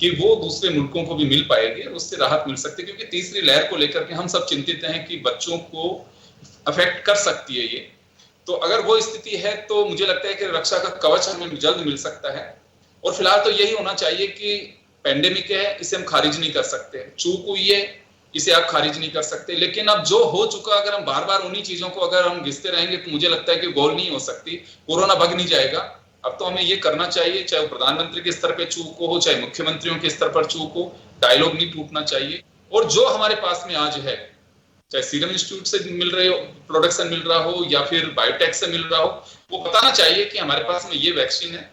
कि वो दूसरे मुल्कों को भी मिल पाएगी और उससे राहत मिल सकती है, क्योंकि तीसरी लहर को लेकर के हम सब चिंतित हैं कि बच्चों को अफेक्ट कर सकती है ये। तो अगर वो स्थिति है तो मुझे लगता है कि रक्षा का कवच हमें जल्द मिल सकता है। और फिलहाल तो यही होना चाहिए कि पेंडेमिक है, इसे हम खारिज नहीं कर सकते, चूक हुई है, इसे आप खारिज नहीं कर सकते। लेकिन अब जो हो चुका, अगर हम बार बार उन्हीं चीजों को अगर हम घिसते रहेंगे तो मुझे लगता है कि गोल नहीं हो सकती, कोरोना भग नहीं जाएगा। अब तो हमें ये करना चाहिए, चाहे वो प्रधानमंत्री के स्तर पे चूक हो, चाहे मुख्यमंत्रियों के स्तर पर चूक हो, डायलॉग नहीं टूटना चाहिए। और जो हमारे पास में आज है, चाहे सीरम इंस्टीट्यूट से मिल रहे हो, प्रोडक्शन मिल रहा हो या फिर बायोटेक से मिल रहा हो, वो बताना चाहिए कि हमारे पास में ये वैक्सीन है।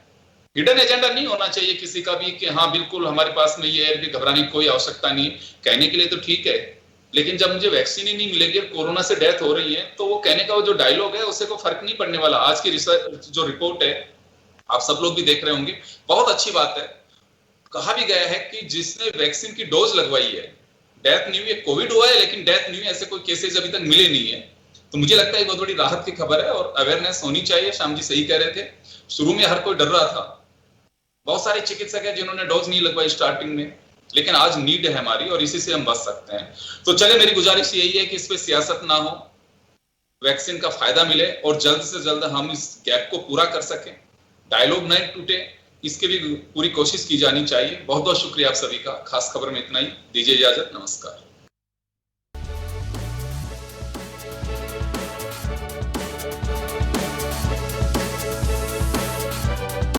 हिडन एजेंडा नहीं होना चाहिए किसी का भी कि हाँ बिल्कुल हमारे पास में ये है, कि घबराने की कोई आवश्यकता नहीं है। कहने के लिए तो ठीक है, लेकिन जब मुझे वैक्सीन ही नहीं मिलेगी, कोरोना से डेथ हो रही है, तो वो कहने का वो जो डायलॉग है उससे कोई फर्क नहीं पड़ने वाला। आज की रिसर्च जो रिपोर्ट है, आप सब लोग भी देख रहे होंगे, बहुत अच्छी बात है। कहा भी गया है कि जिसने वैक्सीन की डोज लगवाई है, डेथ नहीं हुई है, कोविड हुआ है लेकिन डेथ नहीं हुई, ऐसे कोई केसेस अभी तक मिले नहीं है। तो मुझे लगता है बहुत बड़ी राहत की खबर है और अवेयरनेस होनी चाहिए। श्याम जी सही कह रहे थे, शुरू में हर कोई डर रहा था, बहुत सारे चिकित्सक है जिन्होंने डोज नहीं लगवाई स्टार्टिंग में, लेकिन आज नीड है हमारी और इसी से हम बच सकते हैं। तो चले, मेरी गुजारिश यही है कि इस पे सियासत ना हो, वैक्सीन का फायदा मिले और जल्द से जल्द हम इस गैप को पूरा कर सकें, डायलॉग नहीं टूटे, इसके भी पूरी कोशिश की जानी चाहिए। बहुत बहुत शुक्रिया आप सभी का। खास खबर में इतना ही, दीजिए इजाजत, नमस्कार।